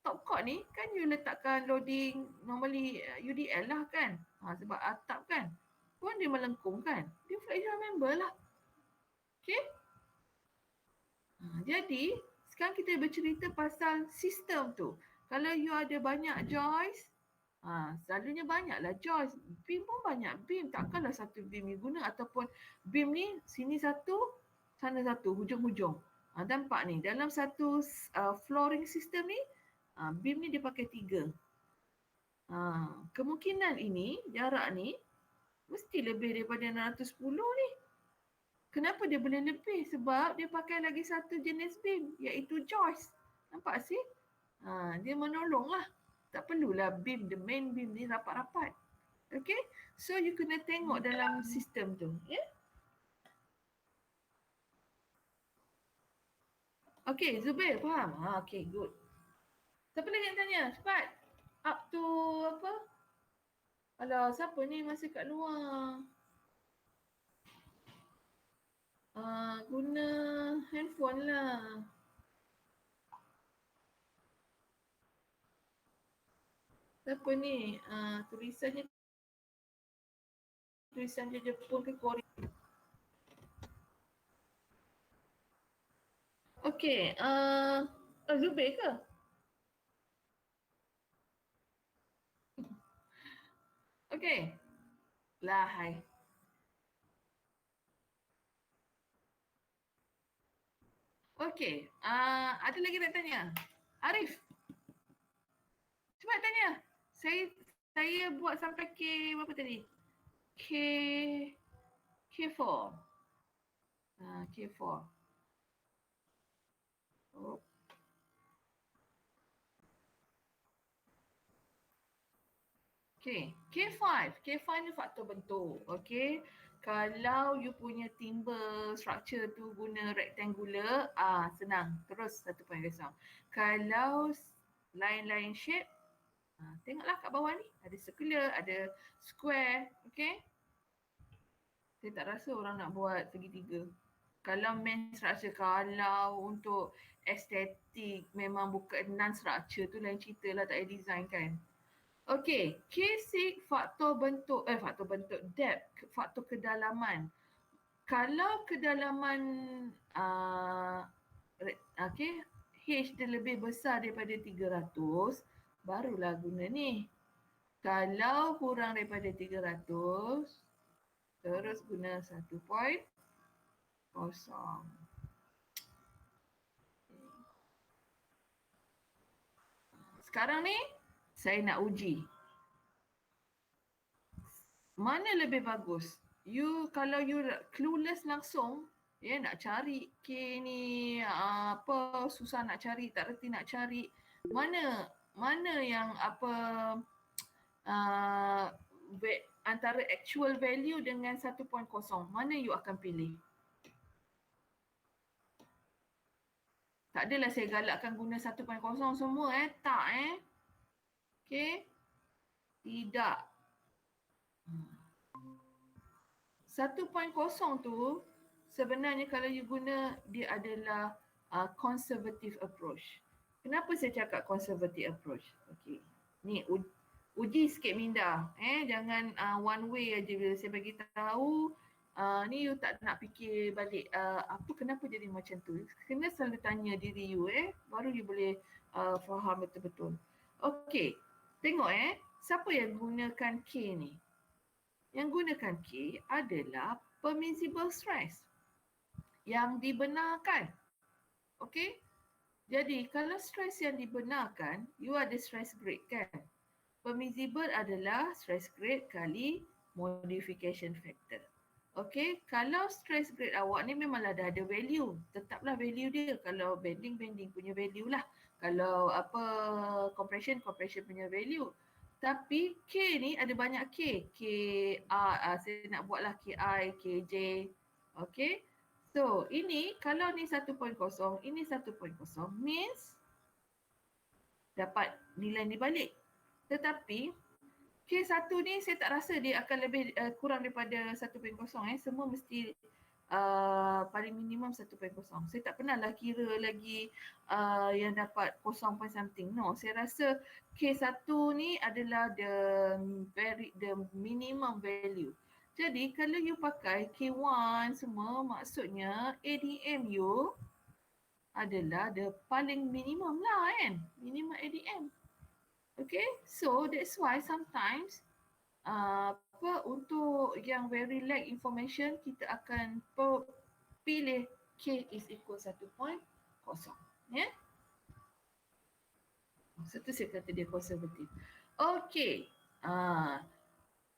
top chord ni kan you letakkan loading normally UDL lah kan. Sebab atap kan. Pun dia melengkung kan. Dia flexural member lah. Okay? Jadi, sekarang kita bercerita pasal sistem tu. Kalau you ada banyak joist, selalunya banyaklah joist. Beam pun banyak beam. Takkanlah satu beam you guna ataupun beam ni sini satu, sana satu, hujung-hujung. Nampak ni, dalam satu flooring system ni, beam ni dia pakai 3. Kemungkinan ini, jarak ni, mesti lebih daripada 610 ni. Kenapa dia boleh lebih? Sebab dia pakai lagi satu jenis beam, iaitu joist. Nampak sih? Dia menolong lah. Tak perlulah beam, the main beam ni rapat-rapat. Okay? So, you kena tengok dalam sistem tu. Ya? Yeah? Okay, Zubair, faham? Okay, good. Siapa lagi nak tanya? Cepat. Up to apa? Alah, siapa ni masih kat luar? Guna handphone lah. Siapa ni? Tulisan dia Jepun ke Korea. Okay. Zubair ke? Okay. Lahai. Okay. Ada lagi nak tanya? Arif. Cepat tanya. Saya buat sampai K berapa tadi? K4. K4. Oh. Okay. K5. K5 ni faktor bentuk. Okay. Kalau you punya timber structure tu guna rectangular, senang. Terus 1 point kosong. Kalau line shape, tengoklah kat bawah ni. Ada circular, ada square. Okay. Saya tak rasa orang nak buat segitiga. Kalau main structure, kalau untuk estetik memang bukan non-structure tu lain cerita lah, tak ada design kan. Okay, K6 faktor bentuk depth, faktor kedalaman. Kalau kedalaman H dia lebih besar daripada 300, barulah guna ni. Kalau kurang daripada 300, terus guna 1 point kosong. Sekarang ni, saya nak uji. Mana lebih bagus? Kalau you clueless langsung, nak cari K ni, susah nak cari, tak reti nak cari. Mana yang antara actual value dengan 1.0, mana you akan pilih? Tak adalah saya galakkan guna 1.0 semua tak Okay. Tidak. 1.0 tu sebenarnya kalau you guna dia adalah conservative approach. Kenapa saya cakap conservative approach? Okey. Ni uji sikit minda. Jangan one way aja bila saya bagi tahu. Ni you tak nak fikir balik apa kenapa jadi macam tu. Kena selalu tanya diri you baru you boleh faham betul-betul. Okey. Tengok siapa yang gunakan K ni? Yang gunakan K adalah permissible stress yang dibenarkan. Okey? Jadi kalau stress yang dibenarkan, you ada stress grade kan? Permissible adalah stress grade kali modification factor. Okey, kalau stress grade awak ni memanglah dah ada value. Tetaplah value dia. Kalau bending punya value lah. Kalau compression punya value. Tapi K ni ada banyak K. Saya nak buatlah KI, KJ. Okey. So, ini kalau ni 1.0, ini 1.0 means dapat nilai ni balik. Tetapi K1 ni saya tak rasa dia akan lebih kurang daripada 1.0 Semua mesti paling minimum 1.0. Saya tak pernah lah kira lagi yang dapat 0 point something. No, saya rasa K1 ni adalah the minimum value. Jadi kalau you pakai K1 semua, maksudnya ADM you adalah the paling minimum lah kan. Minimum ADM. Okay, so that's why sometimes untuk yang very lack information, kita akan pilih K is equal 1.0. Ya? So tu saya kata dia konservatif. Okay.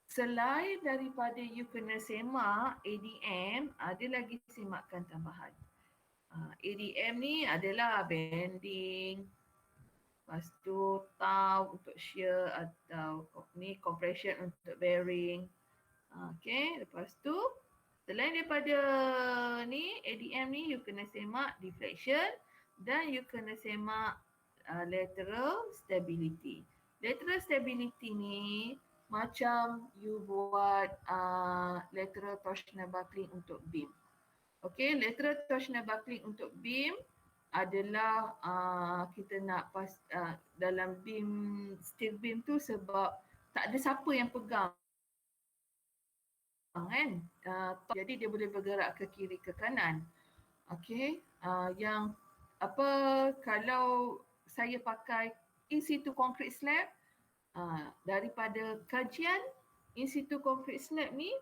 Selain daripada you kena semak ADM, ada lagi semakan tambahan. ADM ni adalah bending, lepas tu tau untuk shear atau ni compression untuk bearing. Okay, lepas tu selain daripada ni ADM ni you kena semak deflection dan you kena semak lateral stability. Lateral stability ni macam you buat lateral torsional buckling untuk beam. Okay, lateral torsional buckling untuk beam adalah kita nak dalam beam, steel beam tu sebab tak ada siapa yang pegang kan. Jadi dia boleh bergerak ke kiri ke kanan. Okay, yang kalau saya pakai in situ concrete slab, daripada kajian in situ concrete slab ni,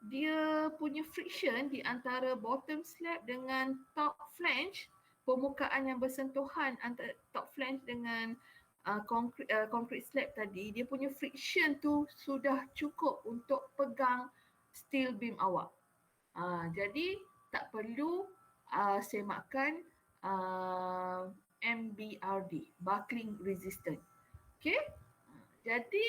dia punya friction di antara bottom slab dengan top flange, permukaan yang bersentuhan antara top flange dengan concrete slab tadi, dia punya friction tu sudah cukup untuk pegang steel beam awak. Jadi tak perlu semakan MBRD, buckling resistant. Okay? Jadi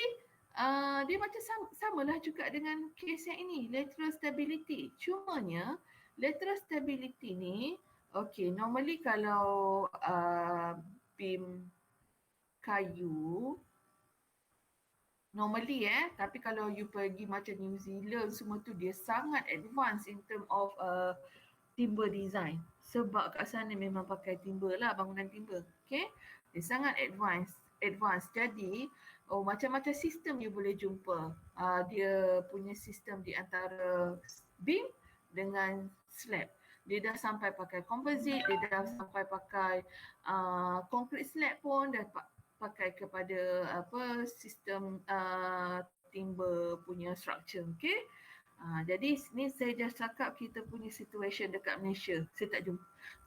dia macam samalah juga dengan kes yang ini, lateral stability. Cumanya lateral stability ni, okay, normally kalau beam kayu, normally tapi kalau you pergi macam New Zealand semua tu, dia sangat advance in term of timber design. Sebab kat sana memang pakai timber lah, bangunan timber. Okay? Dia sangat advance. Jadi macam-macam sistem you boleh jumpa. Dia punya sistem di antara beam dengan slab. Dia dah sampai pakai composite, dia dah sampai pakai concrete slab pun, dah pakai kepada sistem timber punya structure. Okay? Jadi ni saya just cakap kita punya situation dekat Malaysia.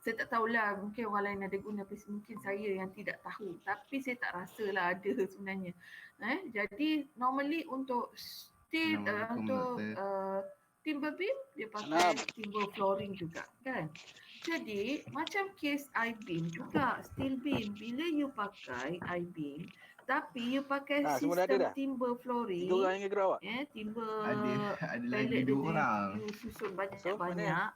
Saya tak tahulah, mungkin orang lain ada guna, mungkin saya yang tidak tahu. Tapi saya tak rasa lah ada sebenarnya. Jadi normally untuk steel, untuk timber beam, dia pakai timber flooring juga kan. Jadi macam case I-beam juga, steel beam, bila you pakai I-beam, tapi you pakai sistem timber flooring, timber ada lagi 2 orang. You susun banyak-banyak.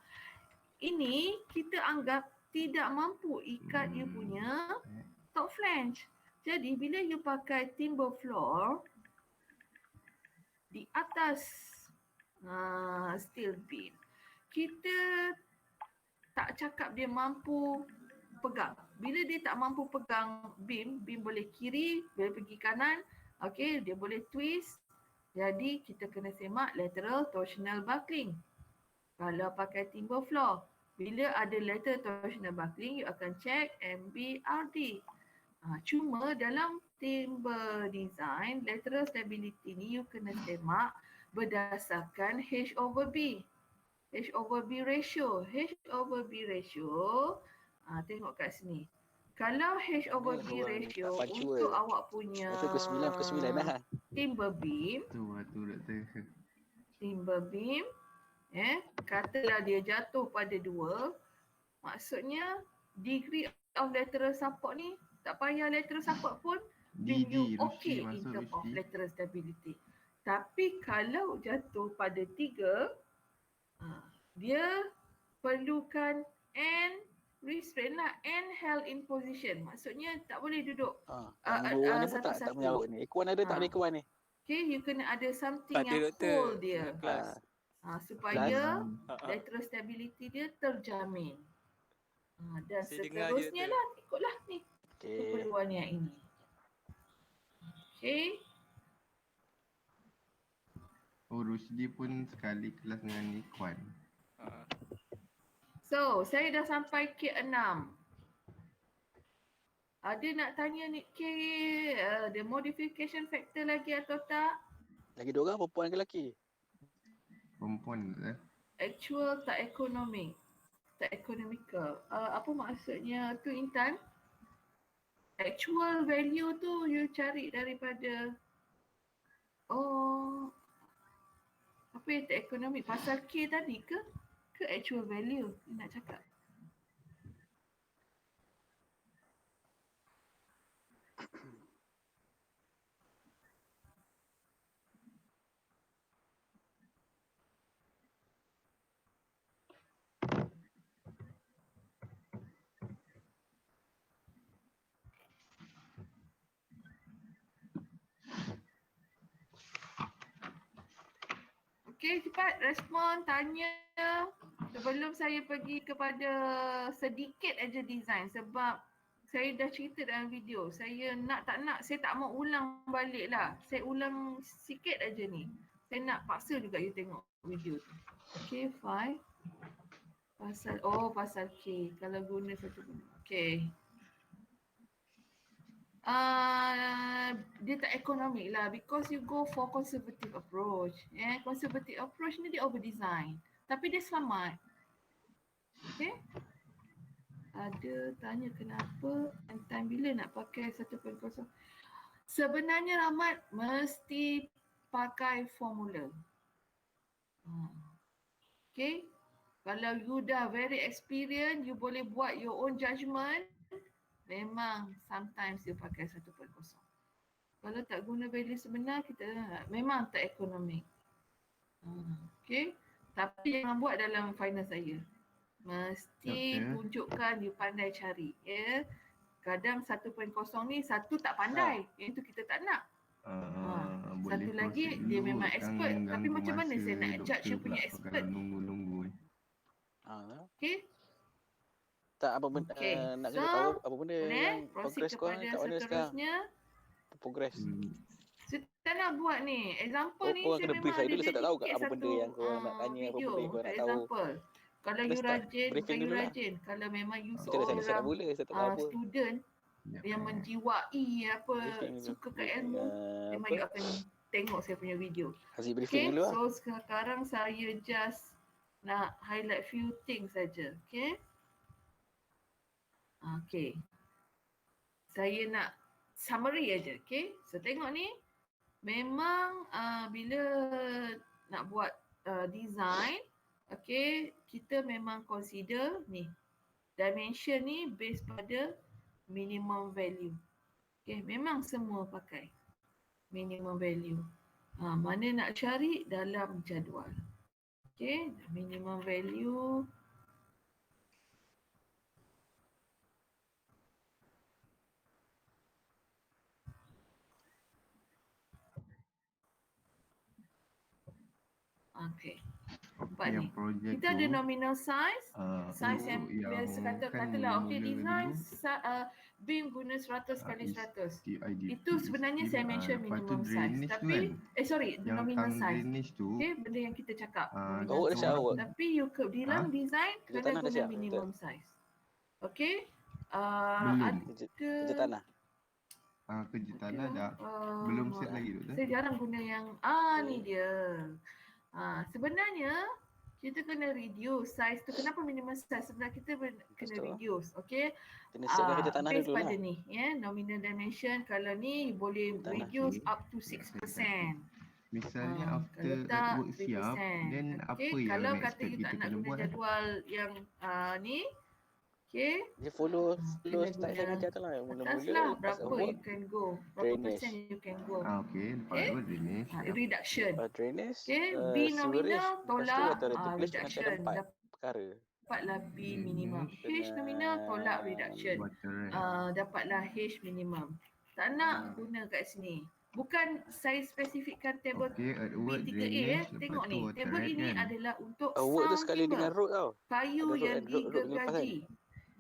Ini kita anggap tidak mampu ikat you punya top flange. Jadi bila you pakai timber floor di atas steel beam, kita tak cakap dia mampu pegang. Bila dia tak mampu pegang beam boleh kiri, boleh pergi kanan, okey, dia boleh twist. Jadi kita kena semak lateral torsional buckling. Kalau pakai timber floor, bila ada lateral torsional buckling, you akan check MBRD. Cuma dalam timber design, lateral stability ni you kena semak berdasarkan H/B. H/B ratio. H/B ratio, tengok kat sini. Kalau H/B ratio untuk awak punya Pukul 9 dah. timber beam, Doktor. timber beam, katalah dia jatuh pada 2, maksudnya degree of lateral support ni, tak payah lateral support pun, beam you okay in term of lateral stability. Tapi kalau jatuh pada 3, dia perlukan end restraint lah, end held in position. Maksudnya tak boleh duduk Gangguan ni pun tak menyaut ni. Ekuan ada tak ada ekuan ni? Okay, you kena ada something Tak ada, yang doktor. hold dia. Kelas. Supaya lateral stability dia terjamin. Dan Saya dengar je, seterusnya doktor. lah, ikutlah ni Okey. keperluan yang ini. Okay. Oh, Rusdi pun sekali kelas dengan Ikhwan. So, saya dah sampai K6. Ada nak tanya ni K, the modification factor lagi atau tak? Lagi 2 orang perempuan ke lelaki? Perempuan ke? Actual tak economic. Tak economical. Apa maksudnya tu, Intan? Actual value tu you cari daripada apa yang tak economic? Pasal K tadi ke? Ke actual value you nak cakap? Okey, cepat respon, tanya sebelum saya pergi kepada sedikit aja design, sebab saya dah cerita dalam video. Saya nak tak nak, saya tak mau ulang balik lah. Saya ulang sikit aja ni. Saya nak paksa juga you tengok video tu. Okey, 5. Pasal K. Kalau guna satu guna. Okey. Dia tak ekonomik lah because you go for conservative approach. Conservative approach ni dia over design. Tapi dia selamat. Okay. Ada tanya kenapa and time bila nak pakai 1.0. Sebenarnya Rahmat mesti pakai formula. Okay. Kalau you dah very experienced, you boleh buat your own judgement. Memang sometimes you pakai 1.0. Kalau tak guna value sebenar, kita memang tak ekonomik. Okay. Tapi jangan buat dalam final saya. Mesti tunjukkan you pandai cari. Kadang 1.0 ni satu tak pandai. Yang tu kita tak nak. Satu lagi dia memang expert. Tapi macam mana saya nak judge you punya expert? Nunggu. Okay. Tak apa benda nak kena tahu apa benda yang progress kau kat mana sekarang? Progress. Kita nak buat ni. Example ni Kau saya kena memang brief saya ada dulu, saya tak tahu kat apa dedicate benda yang kau nak tanya, apa video benda yang kau untuk nak tahu. example. Kalau you rajin, bukan you rajin. Kalau memang you Saya nak seorang mula, saya tak tahu apa. student yang menjiwai suka kat ilmu, memang you akan tengok saya punya video. Hasil briefing dulu lah. So sekarang saya just nak highlight few things saja. Okay. Saya nak summary aja. Okay. So tengok ni. Memang bila nak buat design, okay, kita memang consider ni. Dimension ni based pada minimum value. Okay, memang semua pakai minimum value. Mana nak cari dalam jadual. Okay, minimum value. Okay. Empat yang ni. projek Kita ada nominal size. Size yang untuk biasa yang katalah okey design dulu, beam guna 100 kali 100. IDP Itu sebenarnya saya mention lepas tu minimum size. drainage tu Tapi sorry, yang nominal tang size. drainage tu Okay, benda yang kita cakap. kita Nominal dah siap size. awak. Tapi you bilang design Kerja kena tanah dah guna siap, minimum size. Okay. Belum. Kerja tanah. kerja tanah dah belum set lagi tu. Saya jarang guna yang ni dia. Sebenarnya kita kena reduce size tu. Kenapa minimum size? Sebenarnya kita kena reduce. Okay. Kena siapkan kerja tanah Based dulu pada lah. ni. Nominal dimension. Kalau ni boleh Tanah. reduce up to 6%. Misalnya after letak artwork 3%. siap, then apa yang kalau next kata step you kita tak nak kena guna buat? jadual yang ni, okay, Dia follow kena style guna saya kerja tu lah. atas Mula-mula lah pas berapa awak you can go, berapa drainage. persen you can go. Okay, lepas tu drainage. Reduction. Drainage. Okay, B nominal tolak reduction. Perkara. Dapatlah B minimum. H nominal tolak reduction. Dapatlah H minimum. Tak nak guna kat sini. Bukan saya spesifikkan table B3A Tengok ni, table ini adalah untuk Awak tu sound sekali dengan timber. road tau. Kayu Ada road yang and road digergaji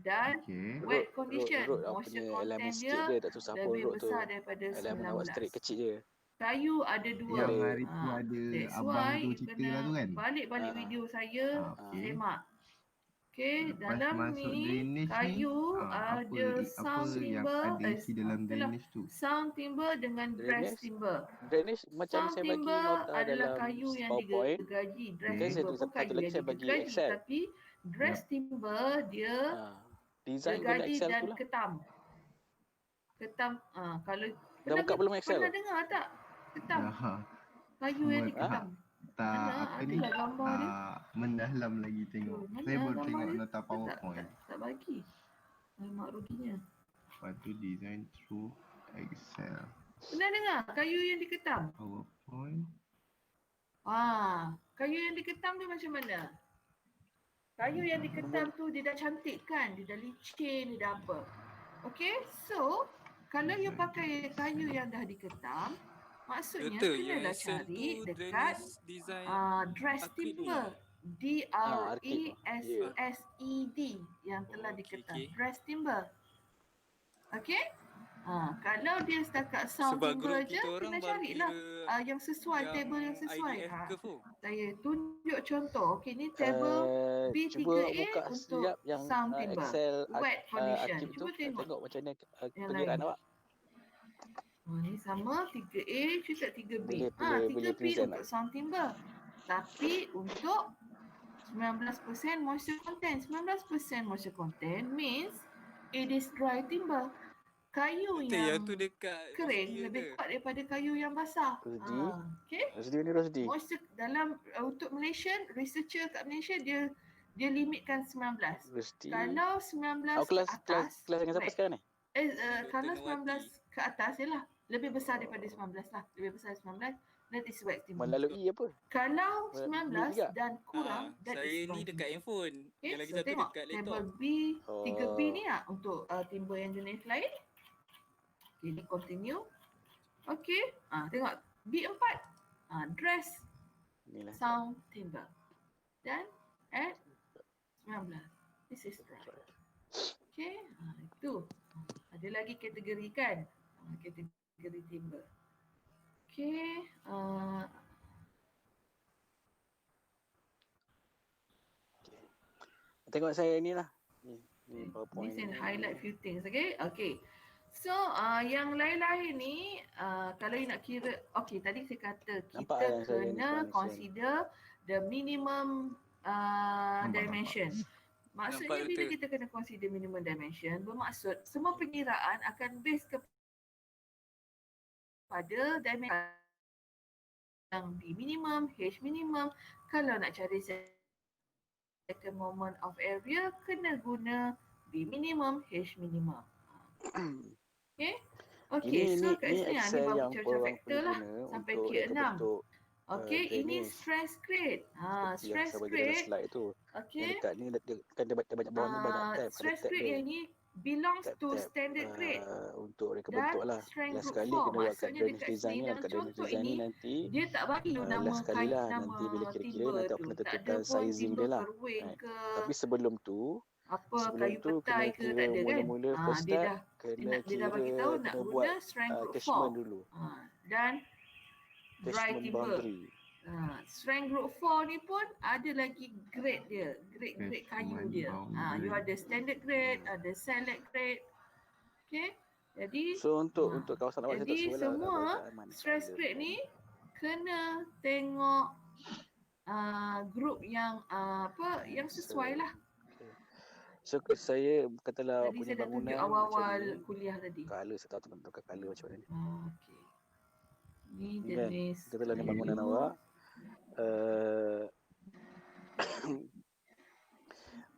dan wet condition. Road Moisture punya elemen content sikit dia dia tak susah pun lebih road tu. besar daripada Elemen awak straight 19. kecil je. Kayu ada dua. Yang hari tu ada That's abang why tu you cerita kena lah tu kan? balik video saya, semak. Okay, Lepas dalam masuk ni drainage kayu ada sound yang timber, ada isi dalam drainage tu? sound timber dengan dress timber. Drainage macam Sound saya bagi timber nota adalah dalam kayu yang PowerPoint. digergaji. Dress Saya timber pun satu kayu lagi yang saya bagi digergaji, Excel. tapi dress timber dia Design guna gergaji Excel dan tu lah. ketam. Ketam, kalau Dah buka belum Excel? pernah dengar tak? Ketam. Kayu yang diketam. Adalah gambar dia. Mendalam lagi tengok. Saya baru tengok nota PowerPoint. Tak bagi. Mak ruginya. Lepas tu design through Excel. Pernah dengar kayu yang diketam? PowerPoint. Kayu yang diketam dia macam mana? Kayu yang diketam tu dia dah cantik kan? Dia dah licin, dia dah apa. Okay, so kalau you pakai kayu yang dah diketam, maksudnya kenalah cari dekat dress timber. DRESSED yang telah diketam. Dress timber. Okay? Kalau dia setakat sound timber je, kena carilah yang sesuai, table yang sesuai. Saya tunjuk contoh. Okay, ni table B3A untuk sound timber. Excel wet condition. Cuba tengok macam mana yang penyerahan lain. awak. Ni sama 3A, kita 3B. Boleh 3B untuk sound timber. Tapi untuk 19% moisture content. 19% moisture content means it is dry timber. Kayu yang tu dekat kering lebih kuat daripada kayu yang basah. Okay? Rosdi ni Rosdi. Moisture dalam untuk Malaysia, researcher kat Malaysia dia limitkan 19. Rosdi. Kalau 19 kelas ke atas, kelas dengan siapa sekarang ni? kalau 19 ke atas jelah. Lebih besar daripada 19 lah. Lebih besar daripada 19. That is wet timber. Melalui apa? Kalau 19 dan kurang, that saya is ni dekat handphone. Okay, Lagi so satu tengok dekat laptop. table B, 3B ni untuk timber yang jenis lain. Okay, ni continue. Okay, tengok B4. Dress, Inilah. sound, timber. Dan at 19. This is dry. Okay, itu. Ada lagi kategori kan? Kategori timber. Okay, tengok saya ni lah. Ni PowerPoint. This and highlight few things, okay? Okay. So, yang lain-lain ni, kalau you nak kira, okay, tadi saya kata kita kena consider the minimum dimension. Maksudnya bila kita kena consider minimum dimension, bermaksud semua pengiraan akan base kepada dimension yang B minimum, H minimum. Kalau nak cari second moment of area, kena guna B minimum, H minimum. Okay? Okay, so kat sini ni baru macam factor lah sampai K6. Okay, ini stress grade. Stress grade. Okay. Dekat ni kan dia banyak bawah ni banyak tab. Stress grade yang ni belongs to tab-tab standard grade untuk reka dan bentuk lah. strength Last group sekali 4. kena buat kat Maksudnya drainage dekat design sini ni lah. dalam Kat drainage contoh design ni ini nanti dia tak bagi lu nama last sekali lah. nama Nanti bila kira-kira timber nanti tu. aku kena Tak ada tentukan pun sizing timber dia lah. kerwin ke Tapi sebelum tu apa sebelum kayu tu petai kena ke, kira tak ada kan. mula-mula first Dia step dah kena dia dah bagi kira tahu nak kena guna buat strength group catchment 4. dulu. Dan dry Catchment timber. boundary. Strength group 4 ni pun ada lagi grade dia, grade kayu dia. You ada standard grade, ada select grade. Okay. Jadi So untuk kawasan awak saya tak jadi sesuai semua lah. stress grade ni kena tengok group yang yang sesuai lah. So saya katalah Tadi punya saya dah tunjuk bangunan awal-awal macam ni, kuliah tadi. color saya tahu tukar color macam mana ni. Okey. Ni Kan? jenis Katalah ni bangunan kayu. awak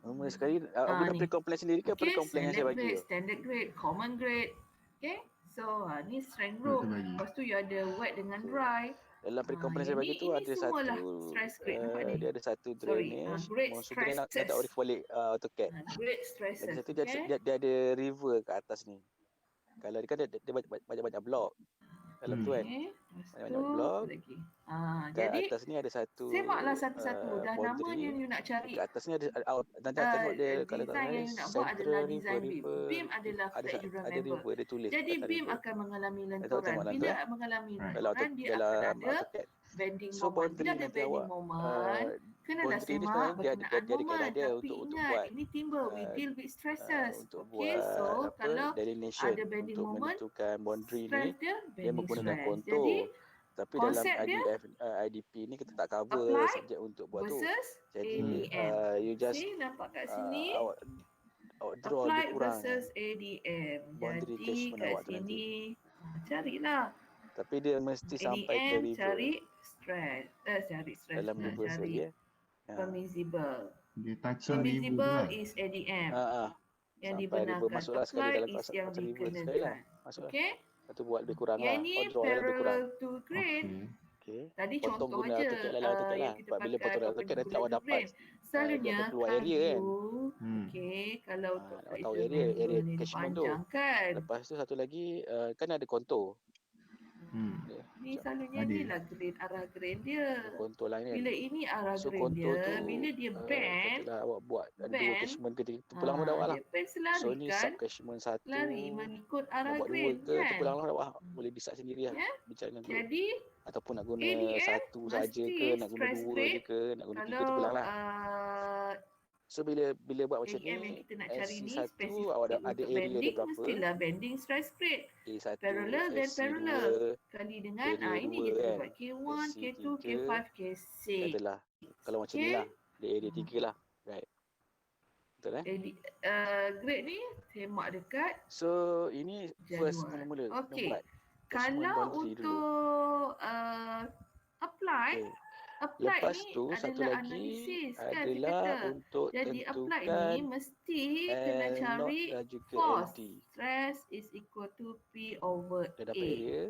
mula sekali awak guna ni. pre-complain sendiri ke pre-complain yang saya select bagi grade, tu? standard grade, common grade. Okay. So ni strength group. Lepas tu you ada wet dengan dry. Dalam pre-complain saya bagi tu ada satu stress grade, nampak ni? dia ada satu drainage. Grade Maksud dia nak stresses. orif balik AutoCAD. Grade stresses. Lagi satu dia ada river kat atas ni. Kalau dia kan dia banyak-banyak blok dalam tu kan. Banyak-banyak blok. Kat Jadi atas ni ada satu semaklah satu-satu. Dah namanya you nak cari. Kat atas ni ada nanti tengok dia kalau tak design yang you nak buat adalah design beam. Beam adalah flat you ada remember. river, dia tulis. Jadi beam akan mengalami lenturan. Bila mengalami lenturan dia akan ada bending moment. Bila ada bending moment, kenalah semak berkenaan moment. Tapi ingat, ini timber, we deal with stresses. Okay, so kalau ada bending moment, stress dia menggunakan stress. kontur. Jadi Tapi dalam konsep dia IDP ni kita tak cover apply subjek untuk buat tu. versus Jadi ADM. you just See, nampak kat sini awak draw apply lebih kurang versus ADM. boundary Jadi catchment kat awak tu nanti. sini carilah Tapi dia mesti sampai ke ADM, river. cari stress. Cari stress. Dalam river Cari saja. permissible. Dia touching river tu Permissible lah. is ADM. Yang Sampai dibenarkan. river masuklah sekali Apply dalam is yang kawasan river sekali lah. dikenakan. Masuklah. Okay. Lepas tu buat lebih kurang Yang lah. ni Draw lebih kurang. parallel to grade. Okay. Tadi Potong contoh guna aja AutoCAD lah, AutoCAD lah. yang kita Sebab bila pakai potong AutoCAD nanti awak dapat selalunya dia akan keluar area kan. Okey, kalau Awak tahu area catchment tu. panjang kan. Lepas tu satu lagi kan ada kontur. Ni selalunya ni lah grain, arah grain dia. Kontur lain kan. Bila ini arah So grain kontur dia, tu bila dia bend, katalah awak buat dua catchment ke tiga, tulang awak lah. dia bend selari So ni kan. sub catchment satu. Lari mengikut arah Nak buat dua grain ke kan. tulang awak boleh decide sendiri lah. Bincang dengan group. Jadi Ataupun nak guna ADM satu saja ke, nak guna stress dua grade, je ke, nak guna tiga kalau tu pulang lah. So bila buat macam ADM yang ni, kita nak cari ni SC1 spesifik awak ada untuk area dia bending, berapa? mestilah bending stress grade. A1, Parallel dan SC2, parallel. Kali dengan area ini 2 je kita kan. buat K1, K2, SC3, K5, K6. adalah kalau macam ni lah. Dia area 3 lah. Right. Betul Grade ni semak dekat So ini first mula-mula. Okey. Catchment Kalau boundary dulu. untuk apply Lepas ni tu satu adalah lagi analisis kan adalah kita. untuk Jadi apply ni tentukan mesti kena L0 cari dan juga force. LD. Stress is equal to P over Dah A. dapat area.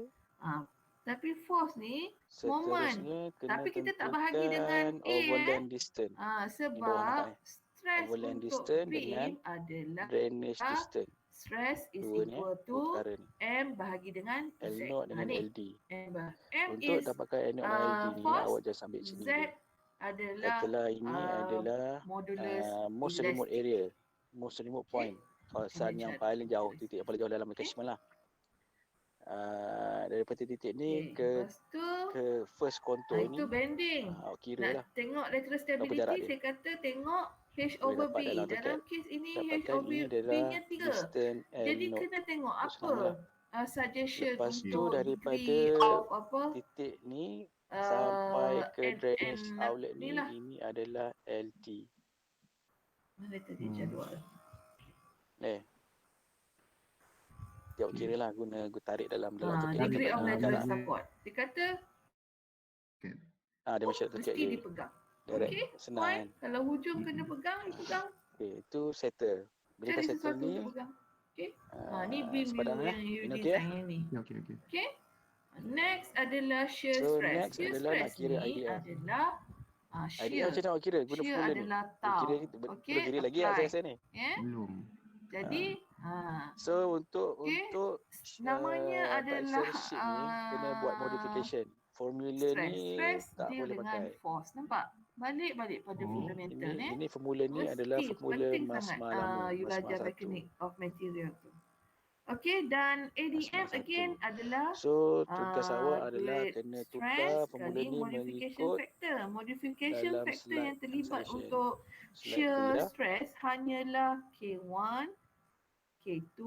Tapi force ni Seterusnya kena tapi kita tak bahagi tentukan dengan A, overland distance. sebab stress Overland untuk distance dengan beam adalah drainage distance. stress is Dua ni equal to perkara ni. M bahagi dengan Z. L0 dengan ni. LD. M Untuk is dapatkan L0 dan LD ni force, awak just ambil sini. Z adalah Setelah ini adalah modulus most remote elastic. area. Most remote point. Kawasan yang paling jauh, titik yang paling jauh dalam catchment lah. Daripada titik ni ke first contour ni itu bending. awak kira lah. Tengok lateral stability, saya kata tengok H over B. Dalam kes ini H over B nya 3. Jadi kena tengok apa suggestion lepas tu untuk daripada titik ni sampai ke drainage outlet ni, ini adalah LT. Mana tadi jadual? Tiap kira lah guna tarik dalam degree of lateral support. Dia kata dia macam tu mesti dipegang. Okey, senang kan. Kalau hujung kena pegang, dipegang. Okey, itu settle. Bila dah settle ni, okey. Ni beam yang you design ni. Okey. Next adalah shear stress. Next Shear adalah nak stress kira ni IDL. adalah shear. Macam mana awak kira? Guna Shear formula ni. adalah tau. Kira belum kira lagi lah saya ni. Belum. Jadi So untuk Okay. untuk Namanya adalah Excel sheet ni kena buat modification. Formula ni stress tak deal boleh dengan pakai. force. Nampak? Balik pada fundamental Ini formula ni adalah Mesti formula penting mas sangat lama, you mas belajar 1. mechanic of material tu. Okay, dan ADM Mas again 1. adalah So tugas awak adalah grade kena tukar stress formula kali ni modification mengikut factor. Modification dalam factor slide yang terlibat cancellation. untuk Slide shear pergi dah. stress hanyalah K1, K2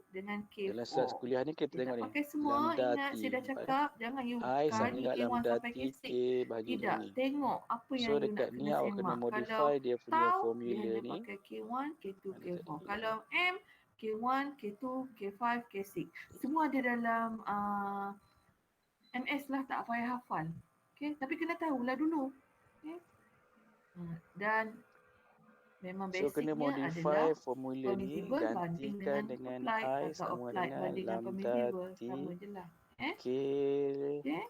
dengan Dalam slide K4. kuliah ni kita Dia tengok tak ni. pakai semua, Lambda ingat T. saya dah Nampak tak? cakap, jangan you I sama kali dengan K1 lambda sampai T K6. K bagi Tidak, ni. tengok apa yang So you nak dekat ni kena awak kena semak. Kalau modify dia punya tau, dia formula hanya ni. pakai K1, K2, Mana K4. tadi? Kalau M, K1, K2, K5, K6. Semua ada dalam MS lah, tak payah hafal. Okay? Tapi kena tahulah dulu. Okay? Dan memang So kena basicnya modify adalah formula ni, permissible banding gantikan dengan dengan applied I atau sama applied dengan banding dengan lambda permissible. T Sama je lah. K Okay?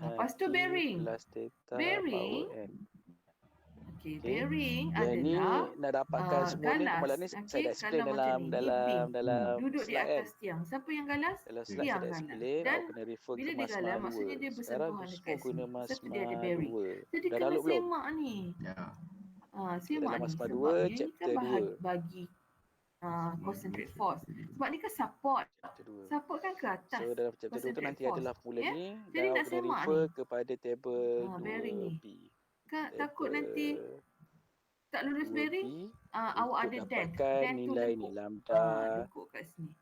Lepas tu T bearing. plus theta Bearing. power N. Okay, Okay. bearing Yang ni adalah nak dapatkan semua ni galas. malam ni saya Okay, dah explain kalau dalam macam ni, dalam beam. dalam Duduk di slide kan. atas tiang. Siapa yang galas? Dalam slide Tiang saya dah galas. explain, Dan awak kena refer bila ke dia galas, MASMA 2. maksudnya dia Sekarang bersentuhan semua dekat guna sini. Sebab dia MASMA ada bearing. 2. Jadi Dah kena download belum? semak ni. Ya. Semak Dalam ni. MASMA Sebab 2 dia ni kan chapter 2. bagi concentrate force. Sebab ni kan support. Chapter 2. Support kan ke atas. So dalam chapter 2 tu Concentrate nanti force. adalah formula ni Jadi dan nak awak kena semak refer ni. kepada table Bearing ni. 2B. Takut nanti tak lulus 2B bearing, awak untuk ada dent. dapatkan Dent tu nilai ni lekuk. lambda Lekuk kat sini.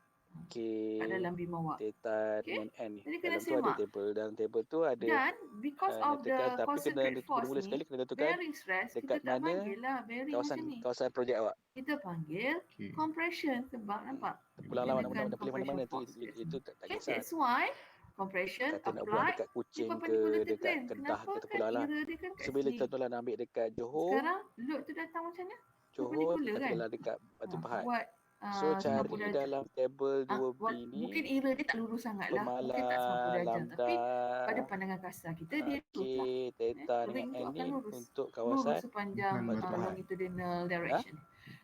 K Kat dalam beam awak. theta Okay? dengan N ni. Jadi kena Dalam tu ada semak. table. Dalam table tu ada Dan because of nyatakan, the tapi kena concentrate force mula ni, sekali kena tentukan bearing stress, kita dekat tak mana panggil lah bearing macam ni. kawasan projek awak. Kita panggil compression sebab nampak. Pulang lawan Kenakan nak pilih mana-mana tu compression force. itu tak Okay, kisah. that's why compression Kata nak buat applied dekat Kuching dia ke perpendicular to dekat plane. Kedah Kenapa kita kan pulang lah. era dia kan kat So bila sini. contohlah nak ambil dekat Johor, Sekarang load tu datang macam mana? Johor Perpendicular kan? katakanlah dekat Batu Pahat. Buat So 90 cari darjah. dalam table 2B Mungkin ni era dia tak lurus sangat lah. Mungkin tak 90 pemalas darjah. lambda Tapi pada pandangan kasar kita dia K lurus lah. theta dengan Ring tu N akan ni lurus. untuk Lurus kawasan sepanjang Batu Pahat. longitudinal direction.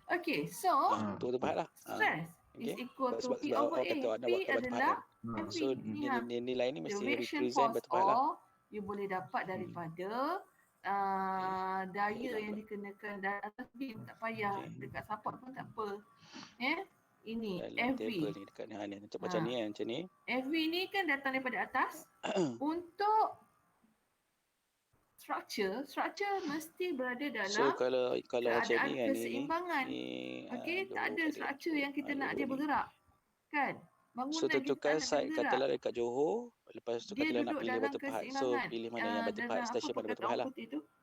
Okay, so untuk Batu Pahat lah. stress is Okay. equal to Sebab P over awak A. kata awak nak P buat kat Batu Pahat adalah kan. MV. So Ni hang. nilai ni mesti Direction represent force Batu Pahat lah. or you boleh dapat daripada daya yang dikenakan atas beam. Tak payah dekat support pun tak apa. Ini Dalam FV. table ni dekat ni. Macam ni kan, macam ni. FV ni kan datang daripada atas. Untuk structure mesti berada dalam So kalau macam keadaan ni kan keseimbangan. Okey, tak ada structure yang kita nak dia bergerak. Kan? Bangunan so tentukan kita tak site nak bergerak. katalah dekat Johor, lepas tu Dia katalah nak duduk pilih dalam Batu Pahat. So keseimbangan. pilih mana yang Batu Pahat, stesen mana Batu Pahat lah.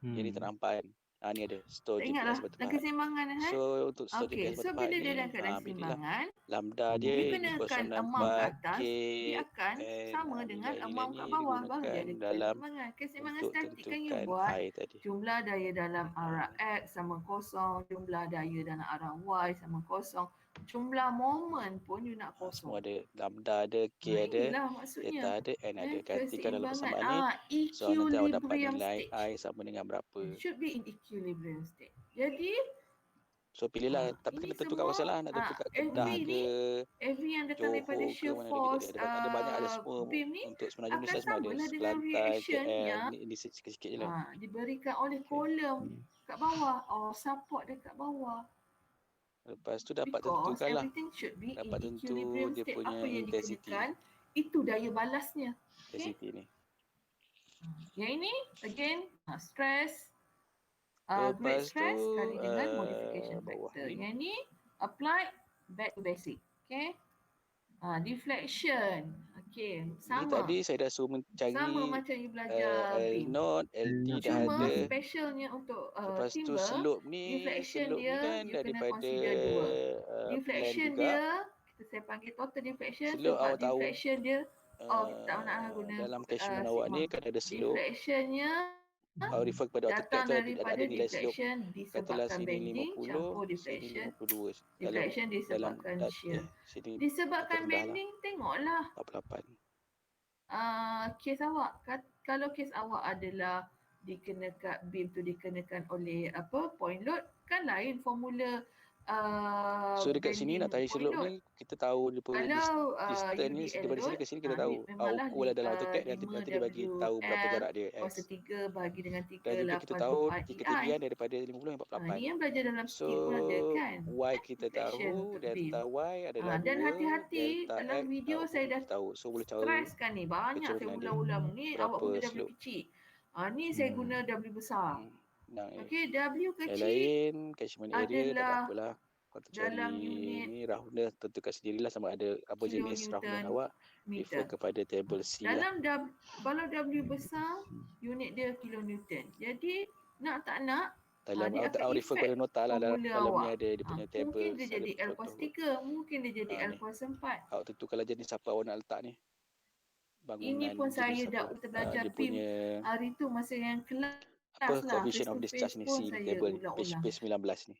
Yang ni ternampak kan. Ni ada store Tak ingat lah, GPS Batu dalam Pahat. keseimbangan kan? So untuk store Okey, GPS so Batu Pahat bila ni, dia dalam keadaan pilih lah. keseimbangan, Lambda dia dia equals kenakan to amount kat 4 atas, K dia akan sama dengan amount kat bawah. Baru dia ada keseimbangan. Keseimbangan untuk statik kan you tentukan buat. I tadi. Jumlah daya dalam arah X sama kosong, jumlah daya dalam arah Y sama kosong, jumlah moment pun you nak kosong. Semua ada lambda ada, K ada, Inilah maksudnya. theta ada, N ada. Gantikan dalam persamaan ni. Keseimbangan. So nanti awak dapat Equilibrium nilai state. I sama dengan berapa. Should be in equilibrium state. Jadi So pilihlah, tapi ini kena tentu kawasan lah. Nak tentu kat Kedah FV ke, FV yang datang daripada Johor ke, shear mana force lagi. Ada banyak, ada semua. beam ni Untuk sebenarnya ni akan semua ada. samalah dengan Kelantan, reaction KL, yang ni sikit-sikit je lah. diberikan oleh kolom kat bawah or support dekat bawah. Lepas tu dapat Because tentukan lah. everything should be Dapat in tentu equilibrium dia state. punya Apa yang intensity. dikenakan itu daya balasnya. Intensity ni. Yang ini again stress, Lepas grade stress tu, kali dengan modification bawah factor. ni. Yang ni applied back to basic. Okay. Deflection. Okay, Ni sama. tadi saya dah suruh mencari Sama macam you belajar beam. L0, LT dah Cuma ada. specialnya untuk Lepas tu timber, slope ni deflection dia kan you kena daripada consider dua. plan Deflection juga. dia saya panggil total deflection Slope sebab awak tahu, deflection dia tak nak guna dalam catchment awak ni kan ada slope. deflectionnya Awak refer kepada AutoCAD datang tu daripada ada nilai slope. deflection Katalah disebabkan sini bending campur 50, sini deflection. 52. Deflection disebabkan shear. Sini Disebabkan rendah lah. bending tengoklah 48. kes awak. Kalau kes awak adalah dikenakan beam tu dikenakan oleh point load kan lain formula So dekat sini nak tarik point slope load. ni kita tahu dia punya Kalau distance ni UDL daripada sini load, ke sini kita tahu. memanglah Ukur lah dalam AutoCAD nanti dia bagi tahu berapa 5 jarak dia kuasa X. 3 bagi dengan Dan juga kita tahu 384 EI. ketinggian daripada 50 hingga Ni 48. yang belajar dalam So skill pun ada kan. Y kita Reflection tahu, untuk delta beam. Y adalah 2, Dan hati-hati delta dalam X video saya dah kita tahu. So boleh tahu stresskan ni. Banyak saya keturunan dia. ulang-ulang. Ni awak Berapa guna W slope. kecil. Ni saya guna W besar. Nah, Okey, W yang kecil lain catchment area tak ada adalah apalah. Kalau cari dalam unit ni roughness tentukan sendirilah sama ada apa jenis roughness kilonewton awak. Refer meter. kepada table C lah. Dalam kalau W besar, unit dia kilonewton. Jadi nak tak nak, Dalam dia akan awak refer effect kepada nota lah dalam, formula dalam ni awak. ada dia punya table. Mungkin dia jadi L contoh. kuasa 3, mungkin dia jadi L Ni. kuasa 4. Awak tentukanlah jenis apa awak nak letak ni. Bangunan Ini pun saya jenis dah apa. belajar Dia PIM punya hari tu masa yang kelas apa lah. coefficient of discharge ni C ni, table page 19 ni.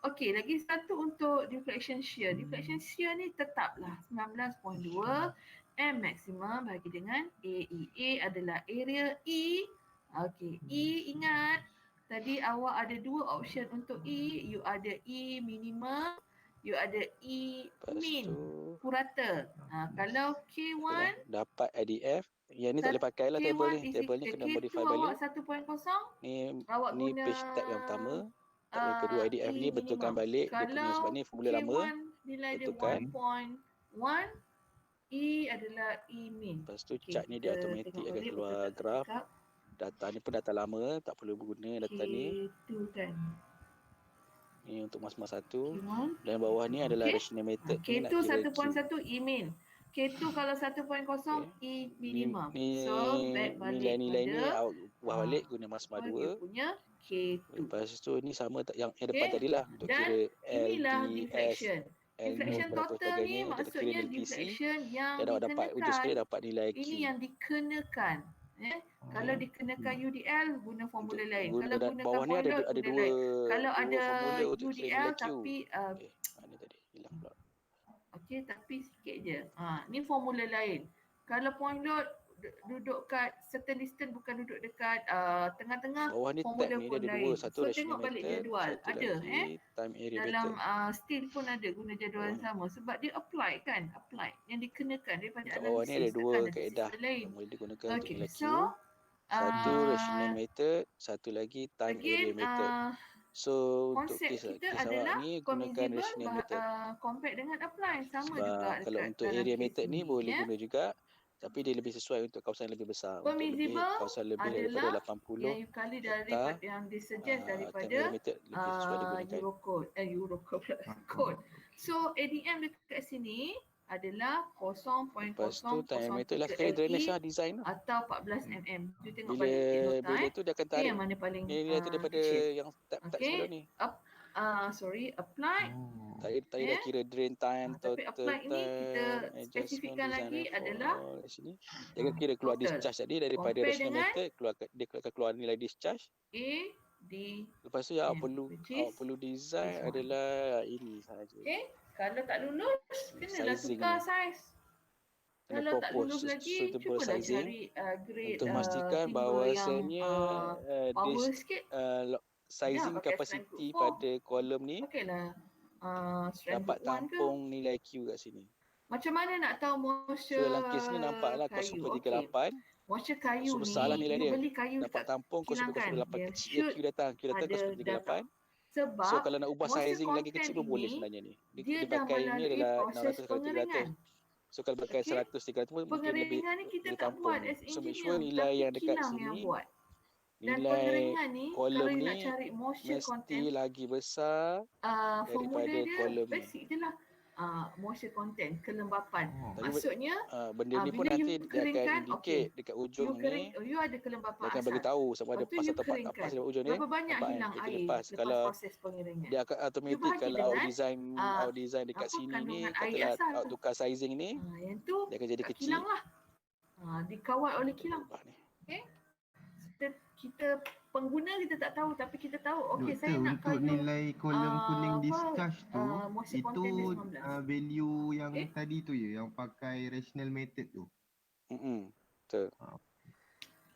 Okey, lagi satu untuk deflection shear. Deflection shear ni tetaplah 19.2 M maximum bagi dengan AE. A adalah area E. Okey, E ingat tadi awak ada dua option untuk E. You ada E minimum, you ada E min, purata. Kalau K1 dapat IDF. Yang ni tak boleh pakai lah table ni. Table ni kena modify balik. K2 awak 1.0, Ni awak ni guna page tab yang pertama. Tab yang kedua IDF ni betulkan balik dia punya sebab ni formula lama. Nilai dia Betulkan. 1.1, E adalah E min. Lepas tu chart ni dia automatik akan keluar graf. Data ni pun data lama, tak perlu guna data ni. K2 kan. Ni untuk mas-mas satu. Dan bawah ni adalah rational method. K2 1.1 E min. K2 kalau 1.0 E minimum. So back balik nilai-nilai ni pada awak buah balik guna mas-mas dia 2. punya K2. Lepas tu ni sama yang depan tadilah untuk Dan kira inilah LDS, deflection. Deflection total ni maksudnya deflection yang dan awak dapat ujung sekali dikenakan. dapat nilai Q. Ini yang dikenakan. Kalau dikenakan UDL guna formula lain. Kalau gunakan bawah ni point load ada guna dua, lain. Kalau dua ada formula untuk UDL nilai Q. tapi Mana tadi hilang pula. okey tapi sikit je. Ni formula lain. Kalau point load duduk kat certain distance bukan duduk dekat tengah-tengah. Bawah ni tab ni dia ada dua, satu So rational tengok balik method, jadual. satu Ada lagi time area dalam method. steel pun ada guna jadual yang sama sebab dia apply kan, apply yang dikenakan daripada Kat bawah ni ada analisis dua tekan kaedah analisis lain. yang boleh digunakan untuk nilai Q. So Satu rational method, satu lagi time area method. So untuk konsep kes kita awak adalah ni gunakan permissible rational method. compare dengan apply sama Sebab juga kalau dekat untuk dalam area kes method ni ini, boleh guna juga, tapi dia lebih sesuai untuk kawasan lebih besar. Untuk lebih Permissible kawasan lebih daripada 80 yang you kali hektar, daripada yang disuggest time daripada area method lebih sesuai digunakan. Eurocode code. So ADM dekat sini adalah Lepas tu time area method lah 0.003 sekali drainage LE lah design lah. atau 14 mm. You tengok Bila balik nota tu dia akan tarik yang mana paling nilai tu daripada kecil. yang tab-tab Okay. sebelum ni. Apply. Tadi dah kira drain time, Tapi total apply ini kita time, spesifikkan adjustment, lagi design adalah effort kat sini. Jangan kira keluar total. discharge tadi daripada Compare rational dengan method, dia akan keluar nilai discharge. Lepas tu yang awak perlu design adalah ini sahaja. Okay. Kalau tak lulus, kenalah Sizing tukar ni. size. Kena Kalau tak propose lulus lagi, suitable cubalah sizing cari grade untuk memastikan timber bahawasanya yang power sikit. sizing pakai capacity strength group 4. pada kolom ni Okeylah. Strength dapat group 1 ke? tampung nilai Q kat sini. Macam mana nak tahu moisture So dalam kes ni nampaklah cos kayu? super Okey. 38. Moisture kayu So ni, besarlah nilai you dia. beli kayu Dapat dekat tampung cos super kilang kan? 38 Dia kecil. should Q datang cos ada super 38. sebab So kalau nak ubah moisture sizing lagi kecil pun content boleh ini, sebenarnya ni. dia Dia dah pakai ni melalui adalah proses 600 kali 300. pengeringan. So kalau pakai Okey. 100 300 pun mungkin lebih Pengeringan ni kita boleh tak tampung buat ni. as So make engineer, sure nilai tapi yang dekat kilang yang sini, buat. Dan nilai pengeringan ni, kolom kalau you ni nak cari moisture mesti content, lagi besar formula daripada dia kolom ni. basic je lah. Moisture content, kelembapan. Tapi Maksudnya, benda ni pun bila nanti you dia akan keringkan, indicate dekat ujung ni. you ada kelembapan Dia akan asal. bagi tahu sama ada Lepas tu pas you atau tak keringkan. pas dekat ujung ni. Berapa banyak Nampak hilang kan? Dia air lepas. lepas Kalau proses pengeringan. dia akan automatic bahagi kalau dengan, out design dekat sini ni, kandungan air katalah asal. out tukar sizing ni, Yang tu dia akan jadi kat kecil. kilang lah. Dikawal oleh kilang. Ni. Okay? Kita pengguna kita tak tahu tapi kita tahu okey Doktor, saya nak untuk kayu nilai kolom kuning discharge tu, moisture itu content dia 19. value yang tadi tu ya, yang pakai rational method tu. Betul.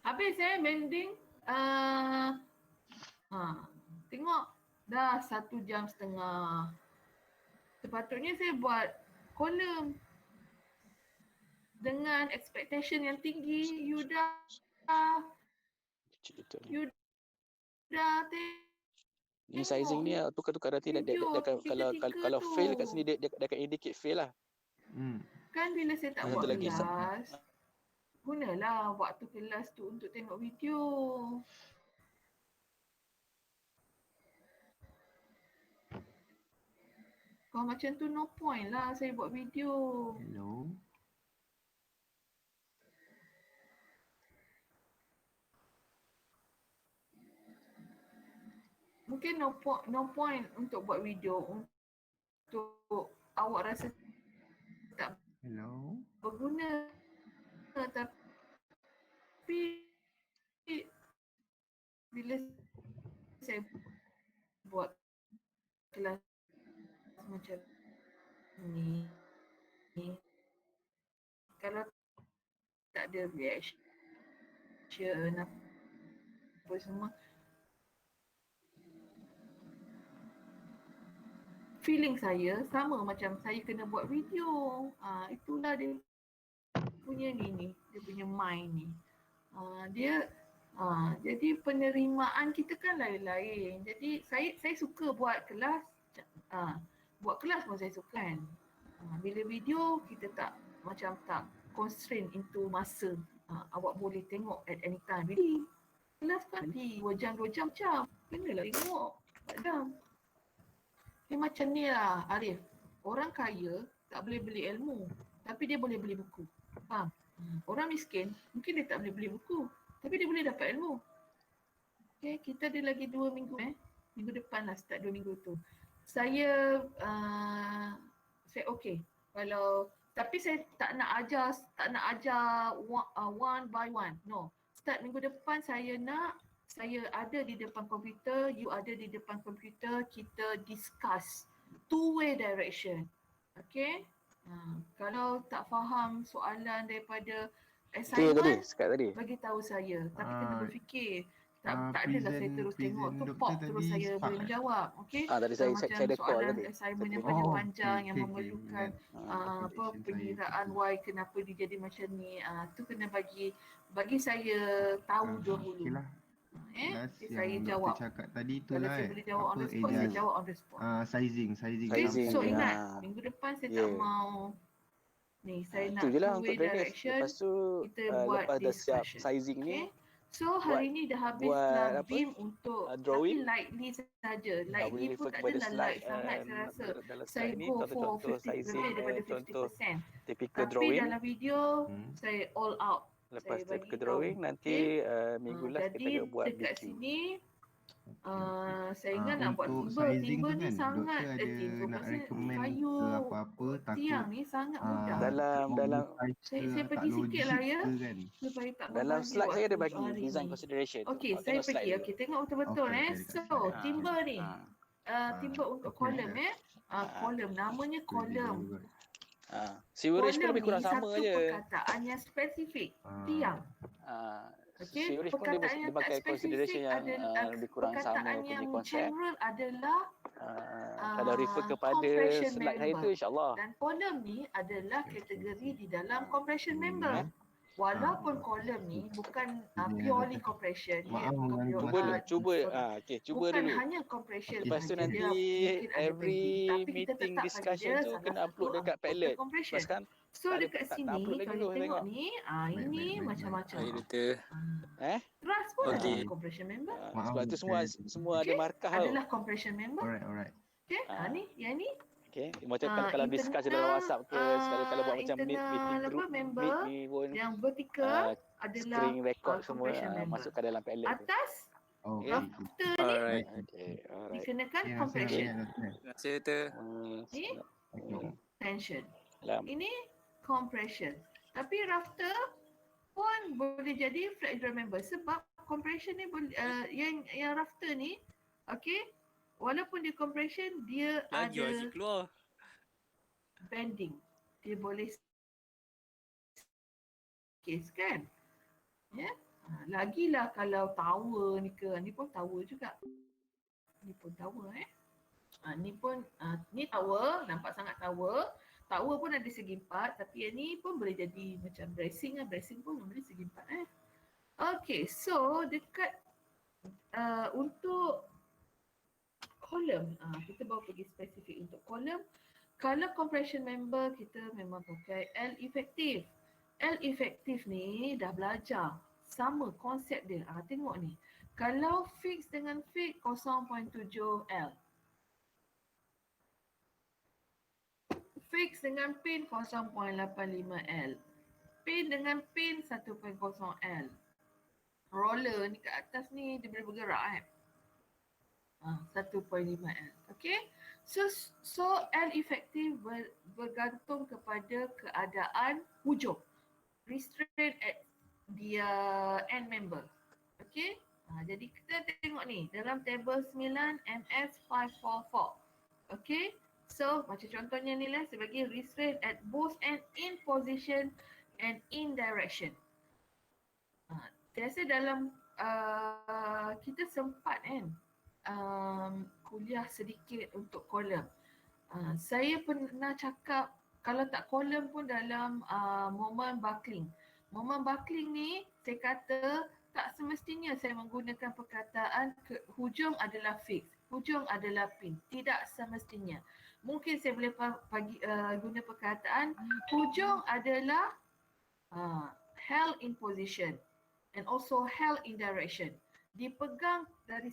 Habis bending tengok Dah 1.5 jam. Sepatutnya saya buat kolom dengan expectation yang tinggi. You dah Ni sizing ni tukar-tukar nanti dia akan kalau tu. fail kat sini dia akan indicate fail lah. Kan bila saya tak Satu buat lagi, kelas, gunalah waktu kelas tu untuk tengok video. Kalau macam tu no point lah saya buat video. Hello. Mungkin no point untuk buat video untuk awak rasa tak Hello. berguna. Tapi bila saya buat kelas macam ni, kalau tak ada reaction apa semua, feeling saya sama macam saya kena buat video. Itulah dia punya ni, dia punya mind ni. Jadi penerimaan kita kan lain-lain. Jadi saya suka buat kelas. Buat kelas pun saya suka kan. Bila video kita tak constrain into masa. Awak boleh tengok at any time. Jadi kelas kan 2 jam 2 jam. Kenalah tengok 4 jam. Macam ni lah Arif. Orang kaya tak boleh beli ilmu, tapi dia boleh beli buku. Faham? Orang miskin mungkin dia tak boleh beli buku, tapi dia boleh dapat ilmu. Okay, kita ada lagi 2 minggu minggu depan lah start 2 minggu tu. Saya okey. Tapi saya tak nak ajar one by one. No. Start minggu depan saya ada di depan komputer, you ada di depan komputer, kita discuss two-way direction. Okay? Kalau tak faham soalan daripada assignment, bagi tahu saya. Tapi kena berfikir. Tak adalah saya terus tengok tu pop terus saya boleh menjawab. Okey. Tadi saya soalan tadi. assignment yang panjang yang memerlukan pengiraan why kenapa dia jadi macam ni. Tu kena bagi saya tahu dahulu. Saya jawab. Cakap tadi tu kalau lah. saya boleh jawab on the spot, saya jawab on the spot. Sizing. Okay? So ingat, minggu depan saya tak mau ni, saya nak two-way direction. Lepas tu kita buat lepas dah siap discussion. sizing ni, So hari ni dah habis lah BIM untuk drawing, tapi lightly saja. Lightly pun tak adalah light sangat saya rasa. Saya go for 50% lebih daripada 50%. Typical Tapi drawing. dalam video saya all out. Lepas typical drawing nanti minggu last kita buat dekat BQ. sini saya ingat nak buat timber ni kan, sangat timber nak recommend kayu ke apa-apa, tiang ni sangat mudah. Dalam saya pergi sikit lah ya kan? supaya tak dalam slide saya ada bagi hari design ni. consideration. Okey, saya pergi. Okey, tengok betul-betul So, timber ni. Timber untuk kolom kolom, namanya kolom. Sewerage pun lebih kurang sama je. Satu perkataan yang spesifik, tiang. Okey, Sewerage pun dia pakai consideration yang lebih kurang sama punya konsep. General adalah kalau refer kepada slide saya tu insyaAllah. Dan kolom ni adalah kategori di dalam compression member. Walaupun kolom ni bukan purely compression. Cuba bukan dulu. hanya compression. Lepas tu nanti every meeting discussion tu kena upload dekat Padlet. Lepas kan so dekat sini kalau tengok ni, ini macam-macam. Trust pun ada compression member. Sebab tu semua ada markah tau. Adalah compression member. Alright. Okay, ni, yang ni. Okay, macam kalau discuss dalam WhatsApp ke, kalau buat macam meeting group, meet ni pun yang vertikal adalah screen record semua masukkan dalam Padlet tu. Atas rafter ni dikenakan compression. Terima kasih tu. Ni tension. Ini compression. Tapi rafter pun boleh jadi flat joint member sebab compression ni yang rafter ni, okey, walaupun dia compression, dia Lagi ada keluar. bending. Dia boleh case kan? Ya. Lagilah kalau tower ni ke, ni pun tower juga. Ni pun tower ni pun ni tower, nampak sangat tower. Tower pun ada segi empat, tapi yang ni pun boleh jadi macam bracing pun boleh segi empat Okay, so dekat untuk column, kita baru pergi spesifik untuk column. Kalau compression member kita memang pakai L effective. L effective ni dah belajar. Sama konsep dia. Tengok ni. Kalau fix dengan fix 0.7 L. Fix dengan pin 0.85 L. Pin dengan pin 1.0 L. Roller ni kat atas ni dia boleh bergerak 1.5 L. Okay. So L effective bergantung kepada keadaan hujung. Restrain at dia end member. Okay. Jadi kita tengok ni dalam table 9 MS544. Okay. So macam contohnya ni lah sebagai restrain at both end in position and in direction. Biasa dalam kita sempat kan kuliah sedikit untuk kolom. Saya pernah cakap kalau tak kolom pun dalam moment buckling. Moment buckling ni saya kata tak semestinya saya menggunakan perkataan hujung adalah fix, hujung adalah pin. Tidak semestinya. Mungkin saya boleh guna perkataan hujung adalah held in position and also held in direction. Dipegang dari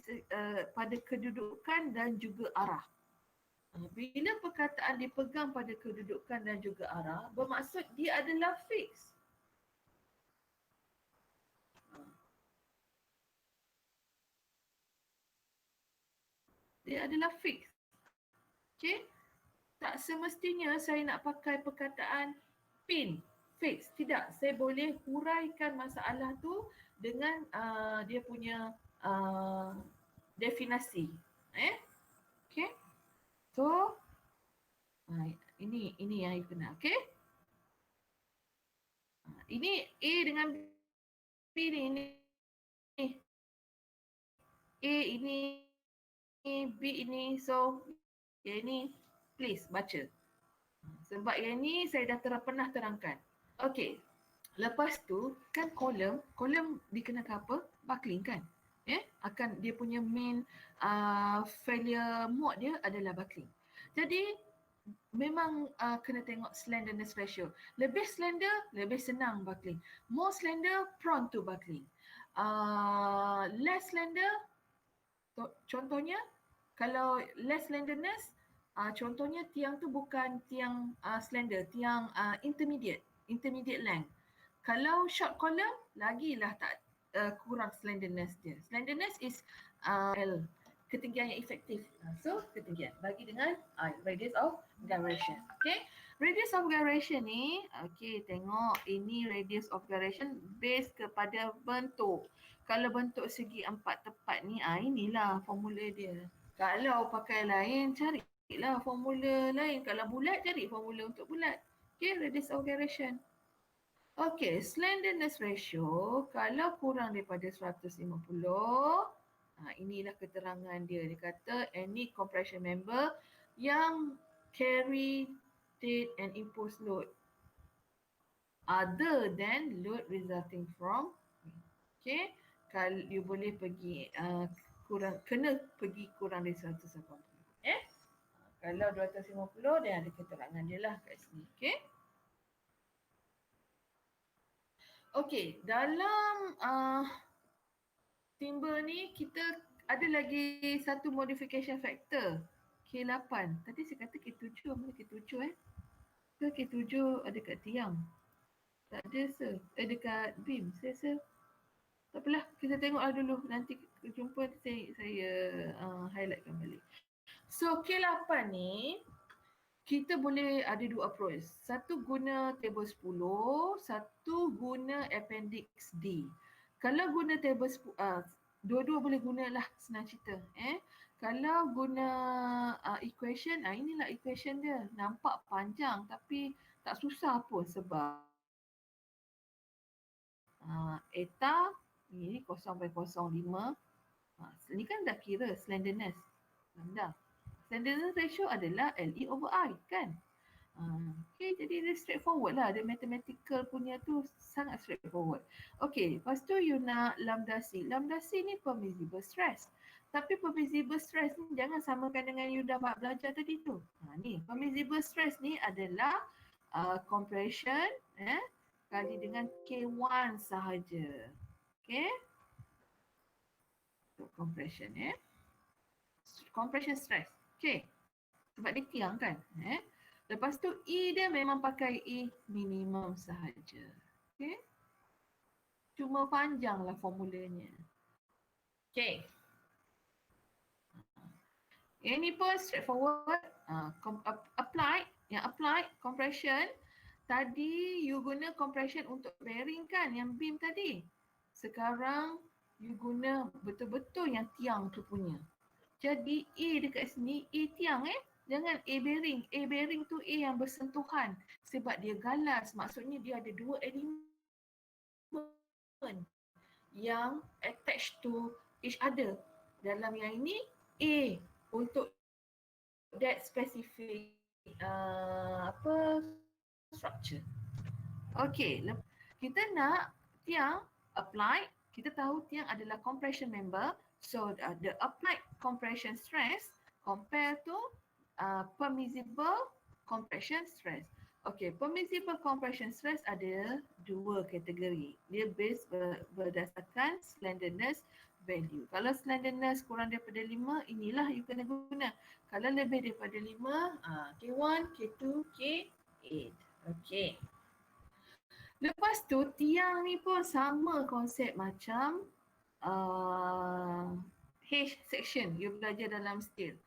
pada kedudukan dan juga arah. Bila perkataan dipegang pada kedudukan dan juga arah, bermaksud dia adalah fix. Dia adalah fix. Okay? Tak semestinya saya nak pakai perkataan pin, fix. Tidak, saya boleh huraikan masalah tu dengan dia punya definasi. Okay? So, ini yang you kena, okay? Ini A dengan B ni. A ini, B ini. So, yang ni please baca. Sebab yang ni saya dah pernah terangkan. Okay. Lepas tu kan kolom dikenakan apa? Buckling kan? Akan dia punya main failure mode dia adalah buckling. Jadi memang kena tengok slenderness ratio. Lebih slender, lebih senang buckling. More slender, prone to buckling. Less slender, contohnya kalau less slenderness, contohnya tiang tu bukan tiang slender, tiang intermediate length. Kalau short column, lagilah tak kurang slenderness dia. Slenderness is L, ketinggian yang efektif. So, ketinggian bagi dengan radius of gyration. Okay. Radius of gyration ni, okay, tengok ini radius of gyration base kepada bentuk. Kalau bentuk segi empat tepat ni, inilah formula dia. Kalau pakai lain, carilah formula lain. Kalau bulat, cari formula untuk bulat. Okay, radius of gyration. Okay, slenderness ratio kalau kurang daripada 150, inilah keterangan dia. Dia kata any compression member yang carry, take and impose load other than load resulting from. Okay, kalau you boleh pergi kena pergi kurang dari 180. Kalau 250 dia ada keterangan dia lah kat sini. Okay. Okey, dalam timber ni kita ada lagi satu modification factor, K8. Tadi saya kata K7, mana K7 Ke K7 ada kat tiang? Tak ada sir. Dekat beam. Saya tak apalah, kita tengoklah dulu. Nanti jumpa saya highlightkan balik. So K8 ni kita boleh ada dua approach. Satu guna table 10, satu guna appendix D. Kalau guna table 10, dua-dua boleh gunalah, senang cerita. Kalau guna equation, inilah equation dia. Nampak panjang tapi tak susah pun sebab eta ini 0.05. Ni kan dah kira slenderness. lambda. Slenderness ratio adalah LE over I kan. Okay, jadi dia straightforward lah. Dia mathematical punya tu sangat straightforward. Okay, lepas tu you nak lambda C. Lambda C ni permissible stress. Tapi permissible stress ni jangan samakan dengan you dah belajar tadi tu. Ni permissible stress ni adalah compression kali dengan K1 sahaja. Okay. Compression compression stress. Okay. Sebab dia tiang kan. Lepas tu E dia memang pakai E minimum sahaja. Okay. Cuma panjanglah formulanya. Okay. Yang ni pun straightforward. Applied compression. Tadi you guna compression untuk bearing kan yang beam tadi. Sekarang you guna betul-betul yang tiang tu punya. Jadi A dekat sini, A tiang Jangan A bearing. A bearing tu A yang bersentuhan. Sebab dia galas. Maksudnya dia ada dua elemen yang attached to each other. Dalam yang ini, A untuk that specific structure. Okay. Kita nak tiang applied. Kita tahu tiang adalah compression member. So the applied compression stress compare to permissible compression stress. Okay, permissible compression stress ada dua kategori. Dia based berdasarkan slenderness value. Kalau slenderness kurang daripada 5, inilah you kena guna. Kalau lebih daripada 5, K1, K2, K8. Okay. Lepas tu tiang ni pun sama konsep macam H section you belajar dalam steel.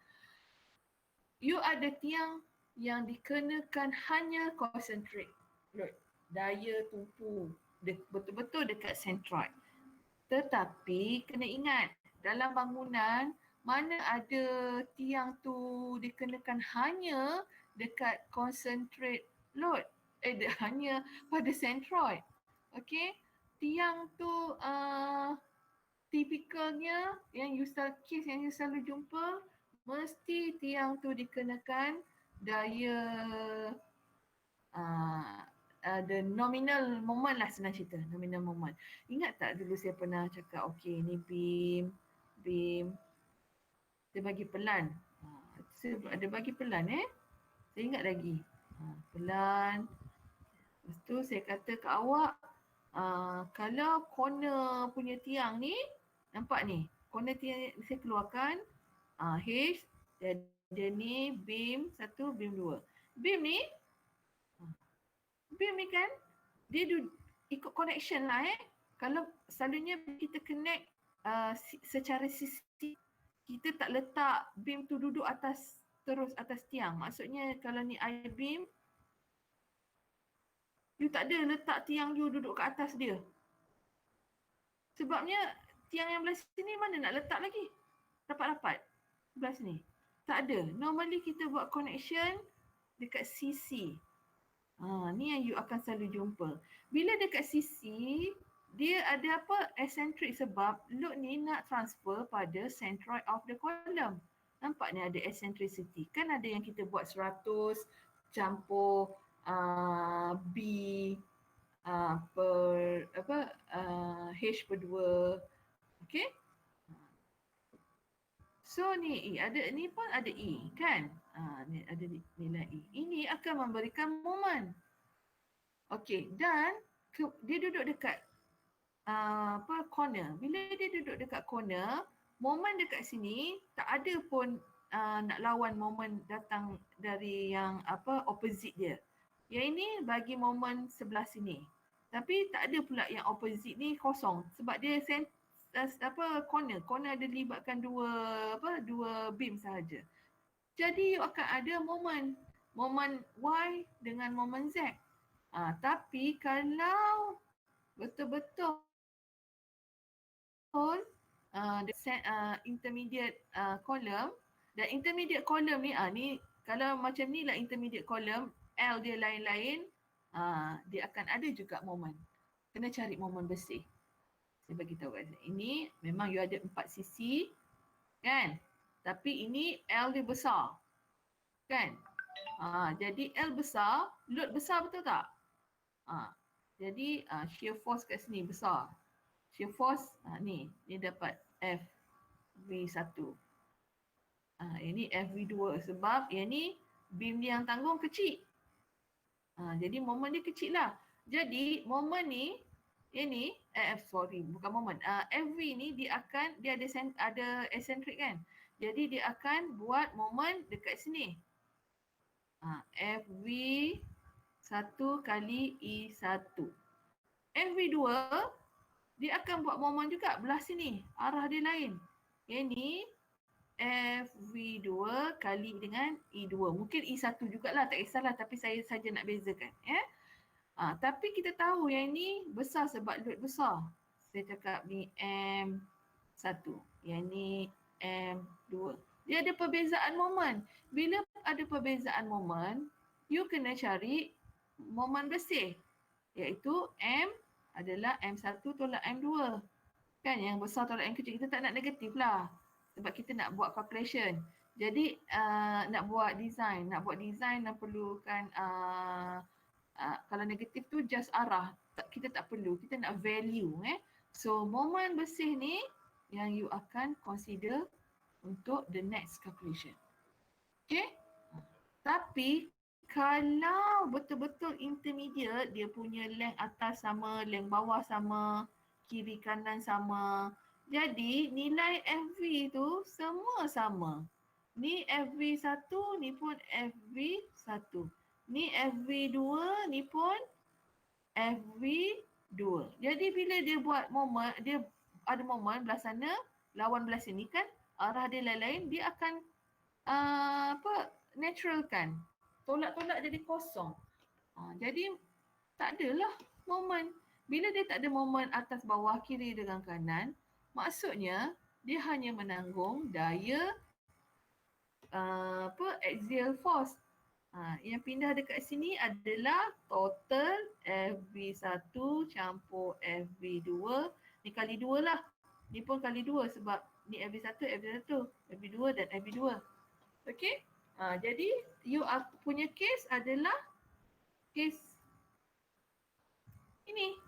You ada tiang yang dikenakan hanya concentrate load, daya tumpu betul-betul dekat centroid. Tetapi kena ingat dalam bangunan mana ada tiang tu dikenakan hanya dekat concentrate load, hanya pada centroid. Okay, tiang tu tipikalnya yang case yang you selalu jumpa, mesti tiang tu dikenakan daya the nominal moment lah, senang cerita, nominal moment. Ingat tak dulu saya pernah cakap, okay ni beam, dia bagi pelan. Ada bagi pelan saya ingat lagi. Pelan. Lepas tu saya kata ke awak, kalau corner punya tiang ni, nampak ni, corner tiang saya keluarkan, H, dia ni beam 1, beam 2. Beam ni kan, dia ikut connection lah Kalau selalunya kita connect secara sisi, kita tak letak beam tu duduk terus atas tiang. Maksudnya kalau ni I-beam, you tak ada letak tiang you duduk kat atas dia. Sebabnya tiang yang belah sini mana nak letak lagi? Rapat-rapat. Belah sini. Tak ada. Normally kita buat connection dekat sisi. Ni yang you akan selalu jumpa. Bila dekat sisi, dia ada apa? Eccentric sebab load ni nak transfer pada centroid of the column. Nampak ni ada eccentricity. Kan ada yang kita buat 100 campur B H per 2. Okay? So ni E, ni pun ada E kan? Ni ada nilai E. Ini akan memberikan moment. Okey, dan dia duduk dekat corner. Bila dia duduk dekat corner, moment dekat sini tak ada pun nak lawan moment datang dari yang opposite dia. Yang ini bagi moment sebelah sini. Tapi tak ada pula yang opposite ni kosong sebab dia corner ada libatkan dua beam sahaja. Jadi you akan ada moment Y dengan moment Z. Tapi kalau betul-betul intermediate column, dan intermediate column ni ni kalau macam ni lah intermediate column, L dia lain-lain, dia akan ada juga moment. Kena cari moment bersih. Saya bagi tahu ini memang you ada 4 sisi kan? Tapi ini L dia besar. Kan? Jadi L besar, load besar betul tak? Jadi shear force kat sini besar. Shear force ni dapat FV1. Ini FV2 sebab yang ni beam dia yang tanggung kecil. Jadi moment dia kecil lah. Jadi moment ni, ini, bukan moment. FV ni dia ada eccentric kan. Jadi dia akan buat moment dekat sini. FV1 kali E1. FV2 dia akan buat moment juga belah sini. Arah dia lain. Yang ni FV2 kali dengan E2. Mungkin E1 jugalah, tak kisahlah. Tapi saya saja nak bezakan. Tapi kita tahu yang ni besar sebab load besar. Saya cakap ni M1. Yang ni M2. Dia ada perbezaan moment. Bila ada perbezaan moment, you kena cari moment bersih. Iaitu M adalah M1 tolak M2. Kan yang besar tolak yang kecil. Kita tak nak negatif lah. Sebab kita nak buat calculation. Jadi nak buat design. Nak buat design dan perlukan kalau negatif tu just arah. Kita tak perlu. Kita nak value. So moment bersih ni yang you akan consider untuk the next calculation. Okay? Tapi kalau betul-betul intermediate, dia punya length atas sama, length bawah sama, kiri kanan sama. Jadi nilai FV tu semua sama. Ni FV1, ni pun FV1. Ni FV2, ni pun FV2. Jadi bila dia buat moment, dia ada moment belah sana, lawan belah sini kan, arah dia lain-lain, dia akan naturalkan. Tolak-tolak jadi kosong. Jadi tak adalah moment. Bila dia tak ada moment atas bawah, kiri dengan kanan, maksudnya dia hanya menanggung daya axial force. Yang pindah dekat sini adalah total FV1 campur FV2. Ni kali 2 lah. Ni pun kali 2 sebab ni FV1, FV1, FV2 dan FV2. Okay? Jadi you punya case adalah case ini.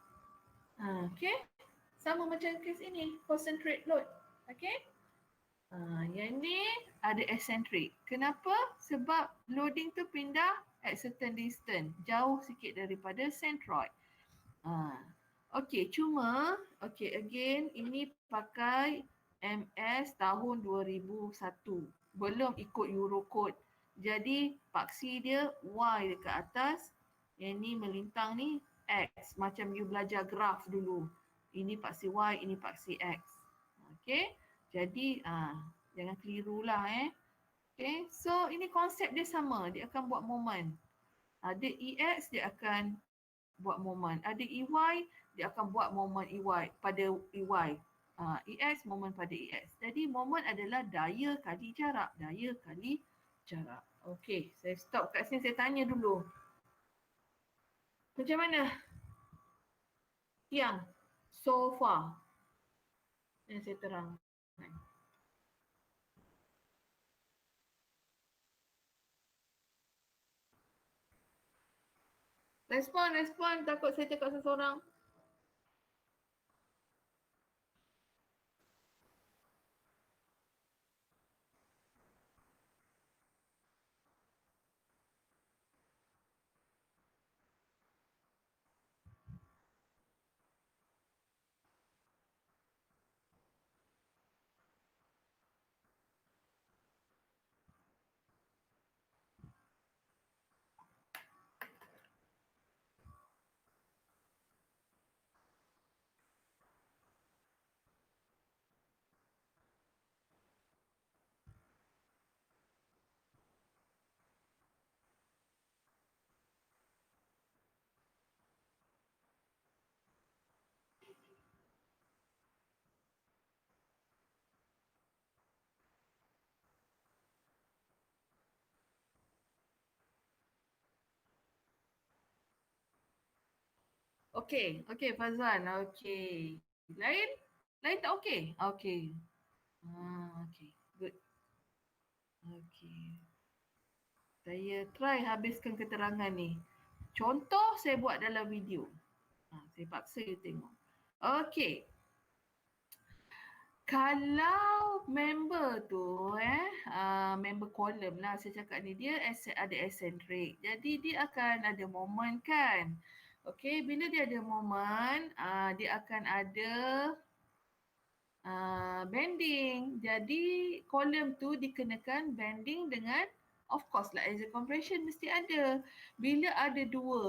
Okay? Sama macam case ini. Concentrate load. Okay? Yang ni ada eccentric. Kenapa? Sebab loading tu pindah at certain distance. Jauh sikit daripada centroid. Okay, cuma again ini pakai MS tahun 2001. Belum ikut Eurocode. Jadi paksi dia Y dekat atas. Yang ni melintang ni X. Macam you belajar graf dulu. Ini paksi Y, ini paksi X. Okay. Jadi jangan keliru lah Okay. So ini konsep dia sama. Dia akan buat moment. Ada EX dia akan buat moment. Ada EY dia akan buat moment EY pada EY. EX moment pada EX. Jadi moment adalah daya kali jarak. Daya kali jarak. Okay. Saya stop kat sini. Saya tanya dulu. Macam mana? Yang so far yang saya terang. Respon. Takut saya cakap seseorang. Okey Fazwan. Okey. Lain tak okey? Okey. Okey. Good. Okey. Saya try habiskan keterangan ni. Contoh saya buat dalam video. Saya paksa you tengok. Okey. Kalau member tu member column lah saya cakap ni, dia ada eccentric. Jadi dia akan ada moment kan. Okey, bila dia ada moment, dia akan ada bending. Jadi column tu dikenakan bending dengan, of course lah, axial compression mesti ada. Bila ada dua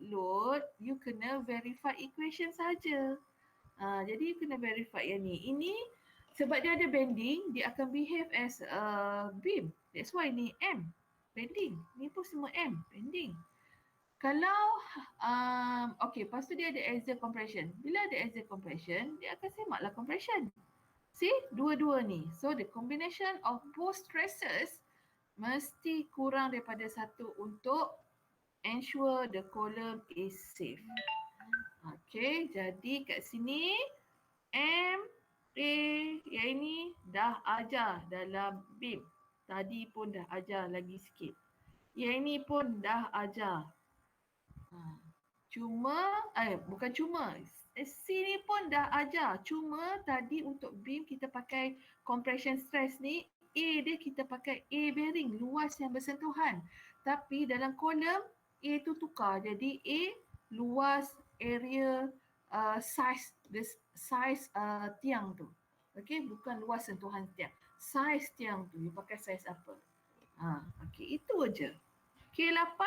load, you kena verify equation saja. Jadi you kena verify yang ni. Ini sebab dia ada bending, dia akan behave as a beam. That's why ni M, bending. Ni pun semua M, bending. Kalau, okay, lepas tu dia ada axial compression. Bila ada axial compression, dia akan semaklah compression. See, dua-dua ni. So the combination of both stresses mesti kurang daripada satu untuk ensure the column is safe. Okay, jadi kat sini M, A, yang ini dah ajar dalam BIM. Tadi pun dah ajar lagi sikit. Yang ini pun dah ajar. Bukan cuma. C ni pun dah ajar. Cuma tadi untuk BIM kita pakai compression stress ni, A dia kita pakai A bearing, luas yang bersentuhan. Tapi dalam kolom, A tu tukar. Jadi A luas area size tiang tu. Okey, bukan luas sentuhan tiang. Size tiang tu, you pakai size apa? Okey, itu aja. K8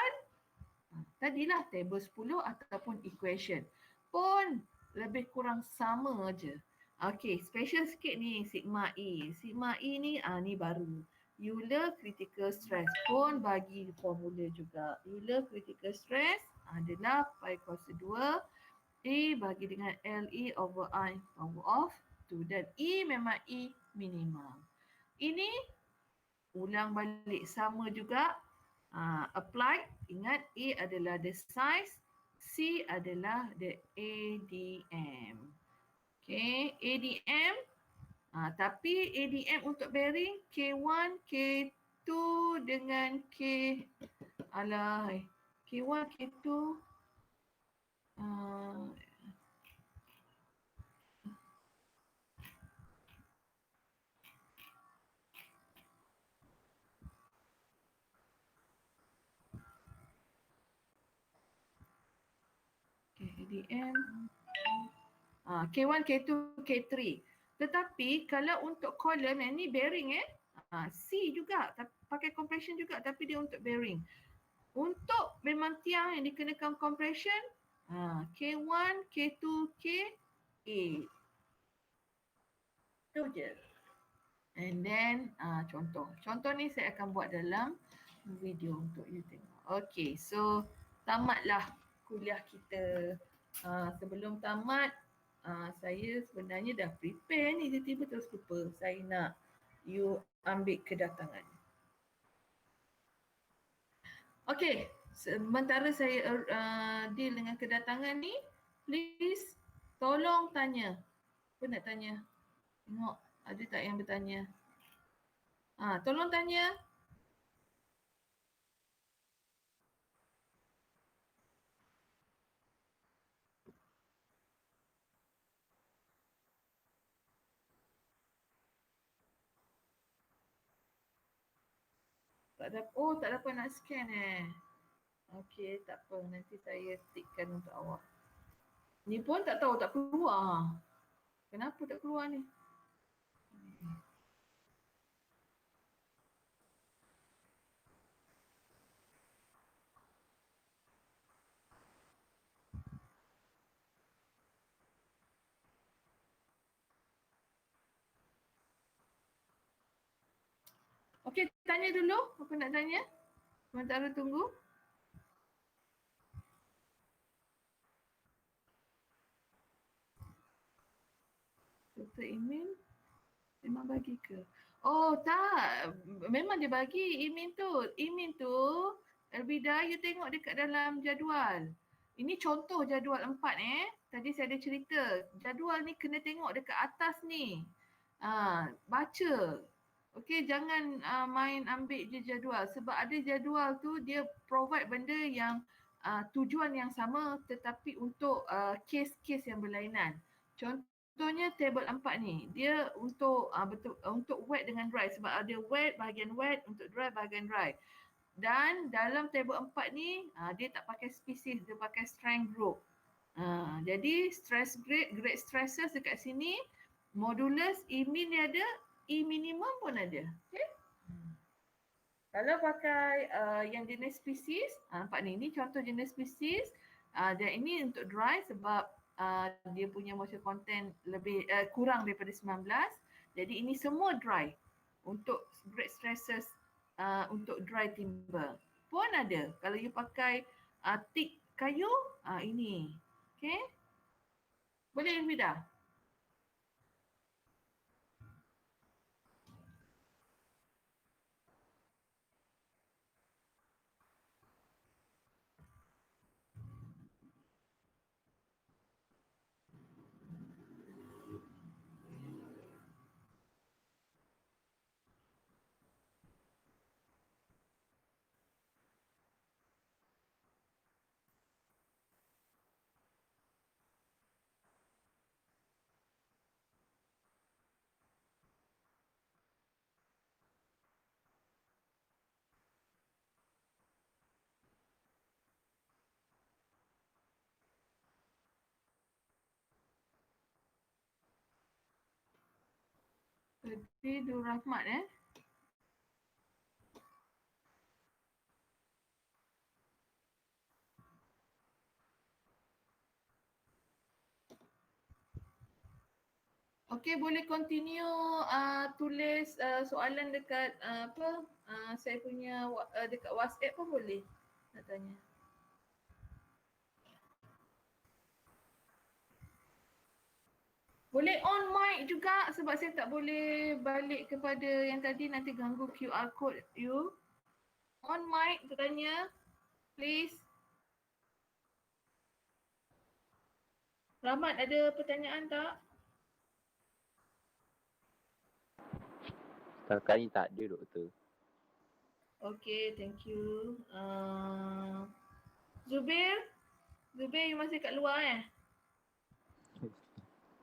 tadilah table 10 ataupun equation pun lebih kurang sama aja. Okey, special sikit ni sigma E. Sigma E ni ni baru. Euler critical stress pun bagi formula juga. Euler critical stress adalah pi kuasa 2 E bagi dengan LE over I power of 2. Dan E memang E minimum. Ini ulang balik sama juga. Applied, ingat A adalah the size, C adalah the ADM. Okay, ADM. Tapi ADM untuk bearing K1, K2 dengan K1, K2 ADM K1, K2, K3. Tetapi kalau untuk column yang ni bearing C juga pakai compression juga, tapi dia untuk bearing. Untuk memang tiang yang dikenakan compression K1, K2, K8. Itu je. And then contoh ni saya akan buat dalam video untuk you tengok. Okay, so tamatlah kuliah kita. Sebelum tamat, saya sebenarnya dah prepare ni, tiba-tiba terus lupa. Saya nak you ambil kedatangan. Okay, sementara saya deal dengan kedatangan ni, please tolong tanya. Apa nak tanya? Tengok, ada tak yang bertanya? Tolong tanya. Tak dapat nak scan Okey, tak apa. Nanti saya tikkan untuk awak. Ni pun tak tahu tak keluar. Kenapa tak keluar ni? Okey, tanya dulu. Apa nak tanya? Sementara tunggu. Dr. Imin memang bagi ke? Oh tak, memang dia bagi Imin tu. Imin tu, Elbida, you tengok dekat dalam jadual. Ini contoh jadual 4 Tadi saya ada cerita. Jadual ni kena tengok dekat atas ni. Baca. Okey, jangan main ambil je jadual sebab ada jadual tu dia provide benda yang tujuan yang sama tetapi untuk kes-kes yang berlainan. Contohnya table 4 ni, dia untuk untuk wet dengan dry sebab ada wet, bahagian wet, untuk dry, bahagian dry. Dan dalam table 4 ni dia tak pakai species, dia pakai strength group. Jadi stress grade stresses dekat sini, modulus E min dia ada, E minimum pun ada. Okay? Kalau pakai yang jenis spesies, nampak ni contoh jenis spesies. Dan ini untuk dry sebab dia punya moisture content lebih kurang daripada 19. Jadi ini semua dry untuk grade stresses untuk dry timber. Pun ada. Kalau you pakai thick kayu, ini. Okay? Boleh Elvida? Jadi Nur Rahmat Okey, boleh continue tulis soalan dekat saya punya dekat WhatsApp pun boleh nak tanya. Boleh on mic juga sebab saya tak boleh balik kepada yang tadi, nanti ganggu QR code you. On mic bertanya, please. Rahmat, ada pertanyaan tak? Setakat ni tak ada doktor. Okay, thank you. Zubir? Zubir, you masih kat luar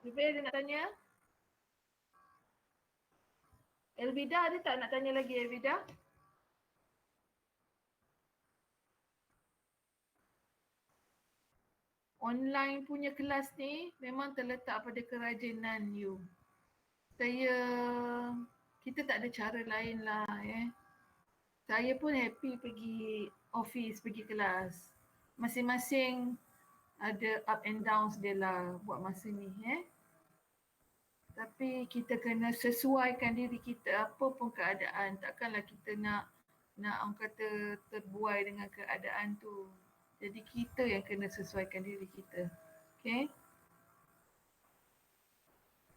Zubir ada nak tanya? Elvida ada tak nak tanya lagi Elvida? Online punya kelas ni memang terletak pada kerajinan you. Kita tak ada cara lain lah Saya pun happy pergi office, pergi kelas. Masing-masing ada up and downs dia lah buat masa ni Tapi kita kena sesuaikan diri kita apa pun keadaan. Takkanlah kita nak orang kata terbuai dengan keadaan tu. Jadi kita yang kena sesuaikan diri kita. Okay?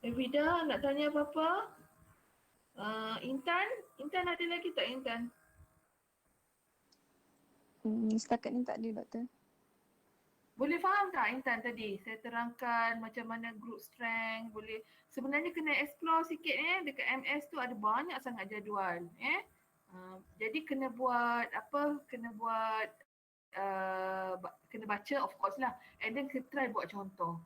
Evida nak tanya apa-apa? Intan ada lagi tak Intan? Setakat ni tak ada doktor. Boleh faham tak Intan tadi? Saya terangkan macam mana group strength boleh. Sebenarnya kena explore sikit dekat MS tu ada banyak sangat jadual jadi kena buat kena baca of course lah, and then kita try buat contoh.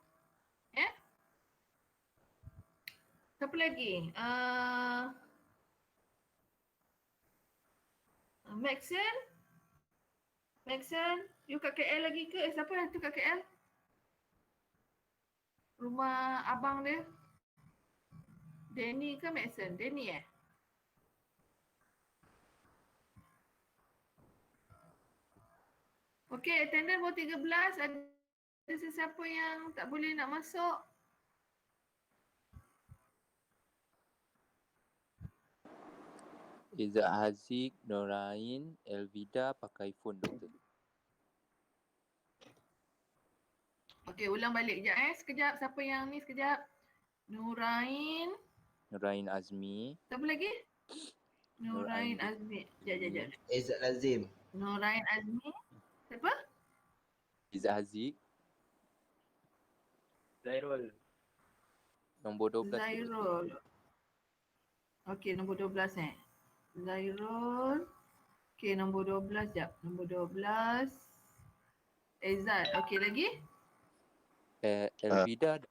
Siapa lagi? Maxen, you kat KL lagi ke? Siapa yang tu kat KL? Rumah abang dia? Danny ke Maxen? Danny Okey, attendance baru 13. Ada sesiapa yang tak boleh nak masuk? Izzat Haziq, Norain, Elvida pakai phone doktor. Okey, ulang balik sekejap sekejap. Siapa yang ni sekejap? Nurain. Norain Azmi. Siapa lagi? Nurain Azmi. Sekejap. Izzat Lazim. Nurain Azmi. Siapa? Izzat Haziq. Zairul. Nombor 12. Zairul. Okey, nombor 12 Zairul. Okey, nombor 12 jap. Nombor 12. Ezad. Okey, lagi? Elvida.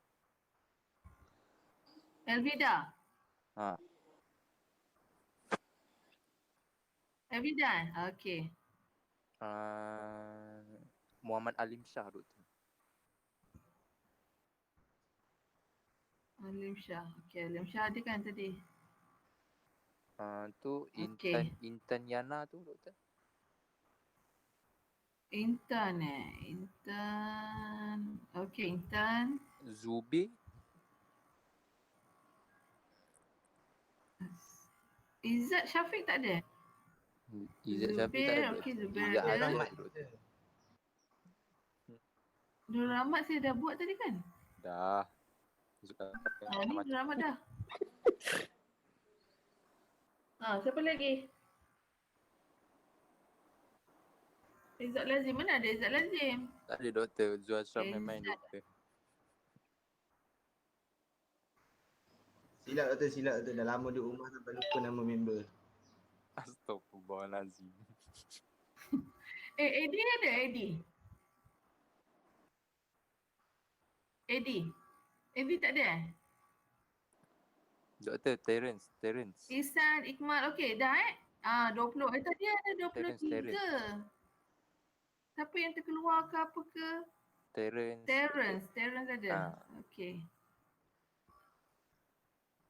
Elvida. Ha. Elvida. Okey. Muhammad Alim Shah, Doktor. Alim Shah. Okey, Alim Shah ada kan tadi? Tu Okey. Intan Yana tu, Doktor. Intan Intan. Okey, Intan. Zubir. Izzat Syafiq tak ada? Izzat Syafiq tak ada. Okey, Zubir Izzat ada. Ahmad, Doktor. Nur Rahmat saya dah buat tadi kan? Dah. Ni Nur Rahmat dah. Siapa lagi? Izzat Lazim. Mana ada Izzat Lazim? Tak ada, Doktor. Zul Ashraf main-main, Izzat. Doktor. Silap Doktor. Dah lama duduk rumah sampai lupa nama member. Astaghfirullahalazim. Eddie ada Eddie? Eddie tak ada Doktor, Terence. Ihsan, Ikmal. Okey, dah 20. Tadi ada 23. Siapa yang terkeluar ke apa ke? Terence ada. Okey.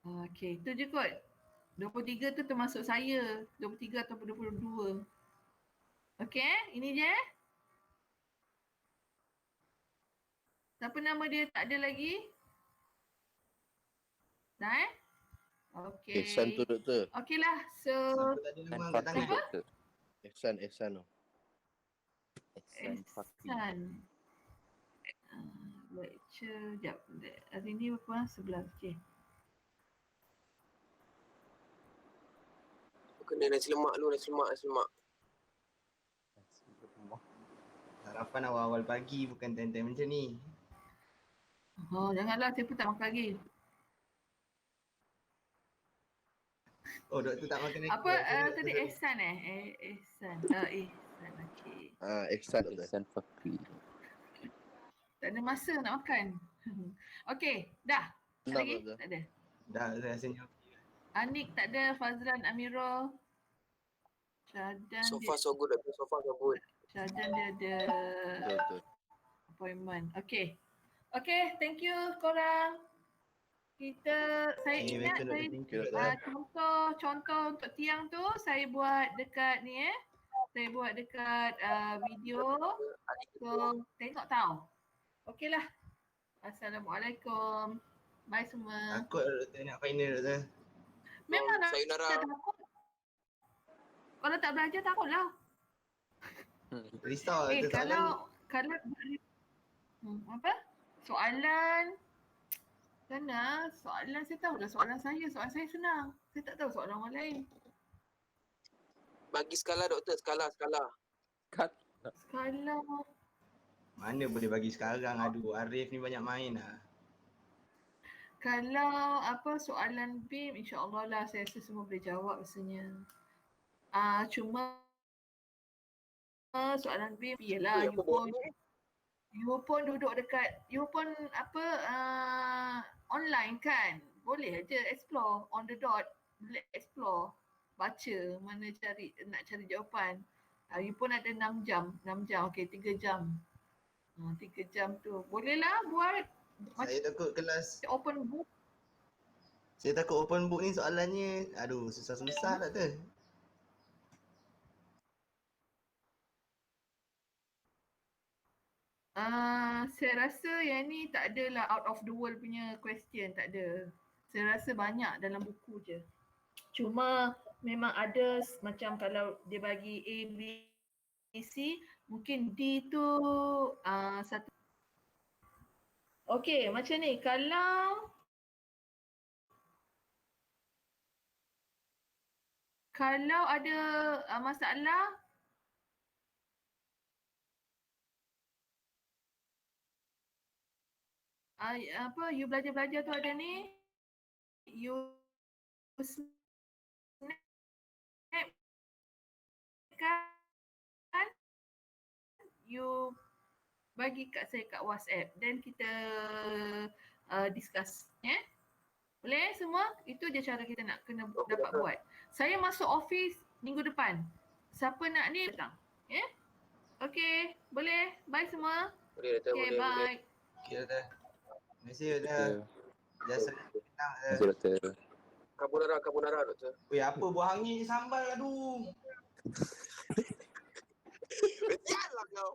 Okey, tu je kot. 23 tu termasuk saya. 23 atau 22. Okey, ini je. Siapa nama dia tak ada lagi? Dah Okey. Ihsan tu Doktor. Okeylah. So, Siapa tadi nama angkat tangan? Apa? Doktor. Ihsan tu. Ihsan Fakri. Ihsan. Lecture. Sekejap. Hari ni berapa? 11. Okey. Kena nasi lemak dulu, nasi lemak. Sarapan awal-awal pagi bukan time-time macam ni. Janganlah. Saya pun tak makan lagi. Oh, Doktor tak makan lagi. Apa tadi Ihsan Ihsan. Ihsan. Okey. Ihsan Doktor. Ihsan Fakri. Tak ada masa nak makan. Okey, dah. Tak Senang, lagi? Doktor. Tak ada. Dah rasanya. Anik tak ada, Fazlan Amirul. Syadan So dia, far so good, Doktor. So far so good. Syadan dia ada Betul. appointment. Okay. Okay, thank you korang. Saya ingat contoh untuk tiang tu saya buat dekat ni Saya buat dekat video. So tengok tahu. Okeylah. Assalamualaikum. Bye semua. Takut Doktor nak final Doktor. Memang dah Sayonara. takut. Kalau tak belajar takutlah. Risau Doktor Kalau apa? Soalan saya tahu dah soalan saya senang. Saya tak tahu soalan orang lain. Bagi skala, Doktor. Skala. Skala Mana boleh bagi sekarang. Aduh, Arif ni banyak main lah. kalau soalan BIM insya-Allah lah saya rasa semua boleh jawab rasanya. Cuma soalan BIM ialah you pun duduk dekat online kan. Boleh aja explore on the dot. Boleh explore, baca mana nak cari jawapan. You pun ada 6 jam. Okey 3 jam. 3 jam tu. Bolehlah buat Saya takut kelas. open book. Saya takut open book ni soalannya. Aduh, susah-susah Doktor. Saya rasa yang ni tak adalah out of the world punya question, tak ada. Saya rasa banyak dalam buku je. Cuma memang ada macam kalau dia bagi A, B, C, mungkin D tu satu. Okey, macam ni. Kalau ada masalah, you belajar tu ada ni, you you bagi kat saya kat WhatsApp, then kita discuss, boleh semua? Itu je cara kita nak kena dapat buat. Saya masuk office minggu depan. Siapa nak ni datang. Okay, boleh. Bye semua. Boleh doktor, Okay, boleh, boleh. bye. Okay, doktor. Terima kasih, doktor. Doktor. Jasa. Terima kasih doktor. Carbonara doktor. Weh, apa buah angin je sambal, aduh. Janganlah kau.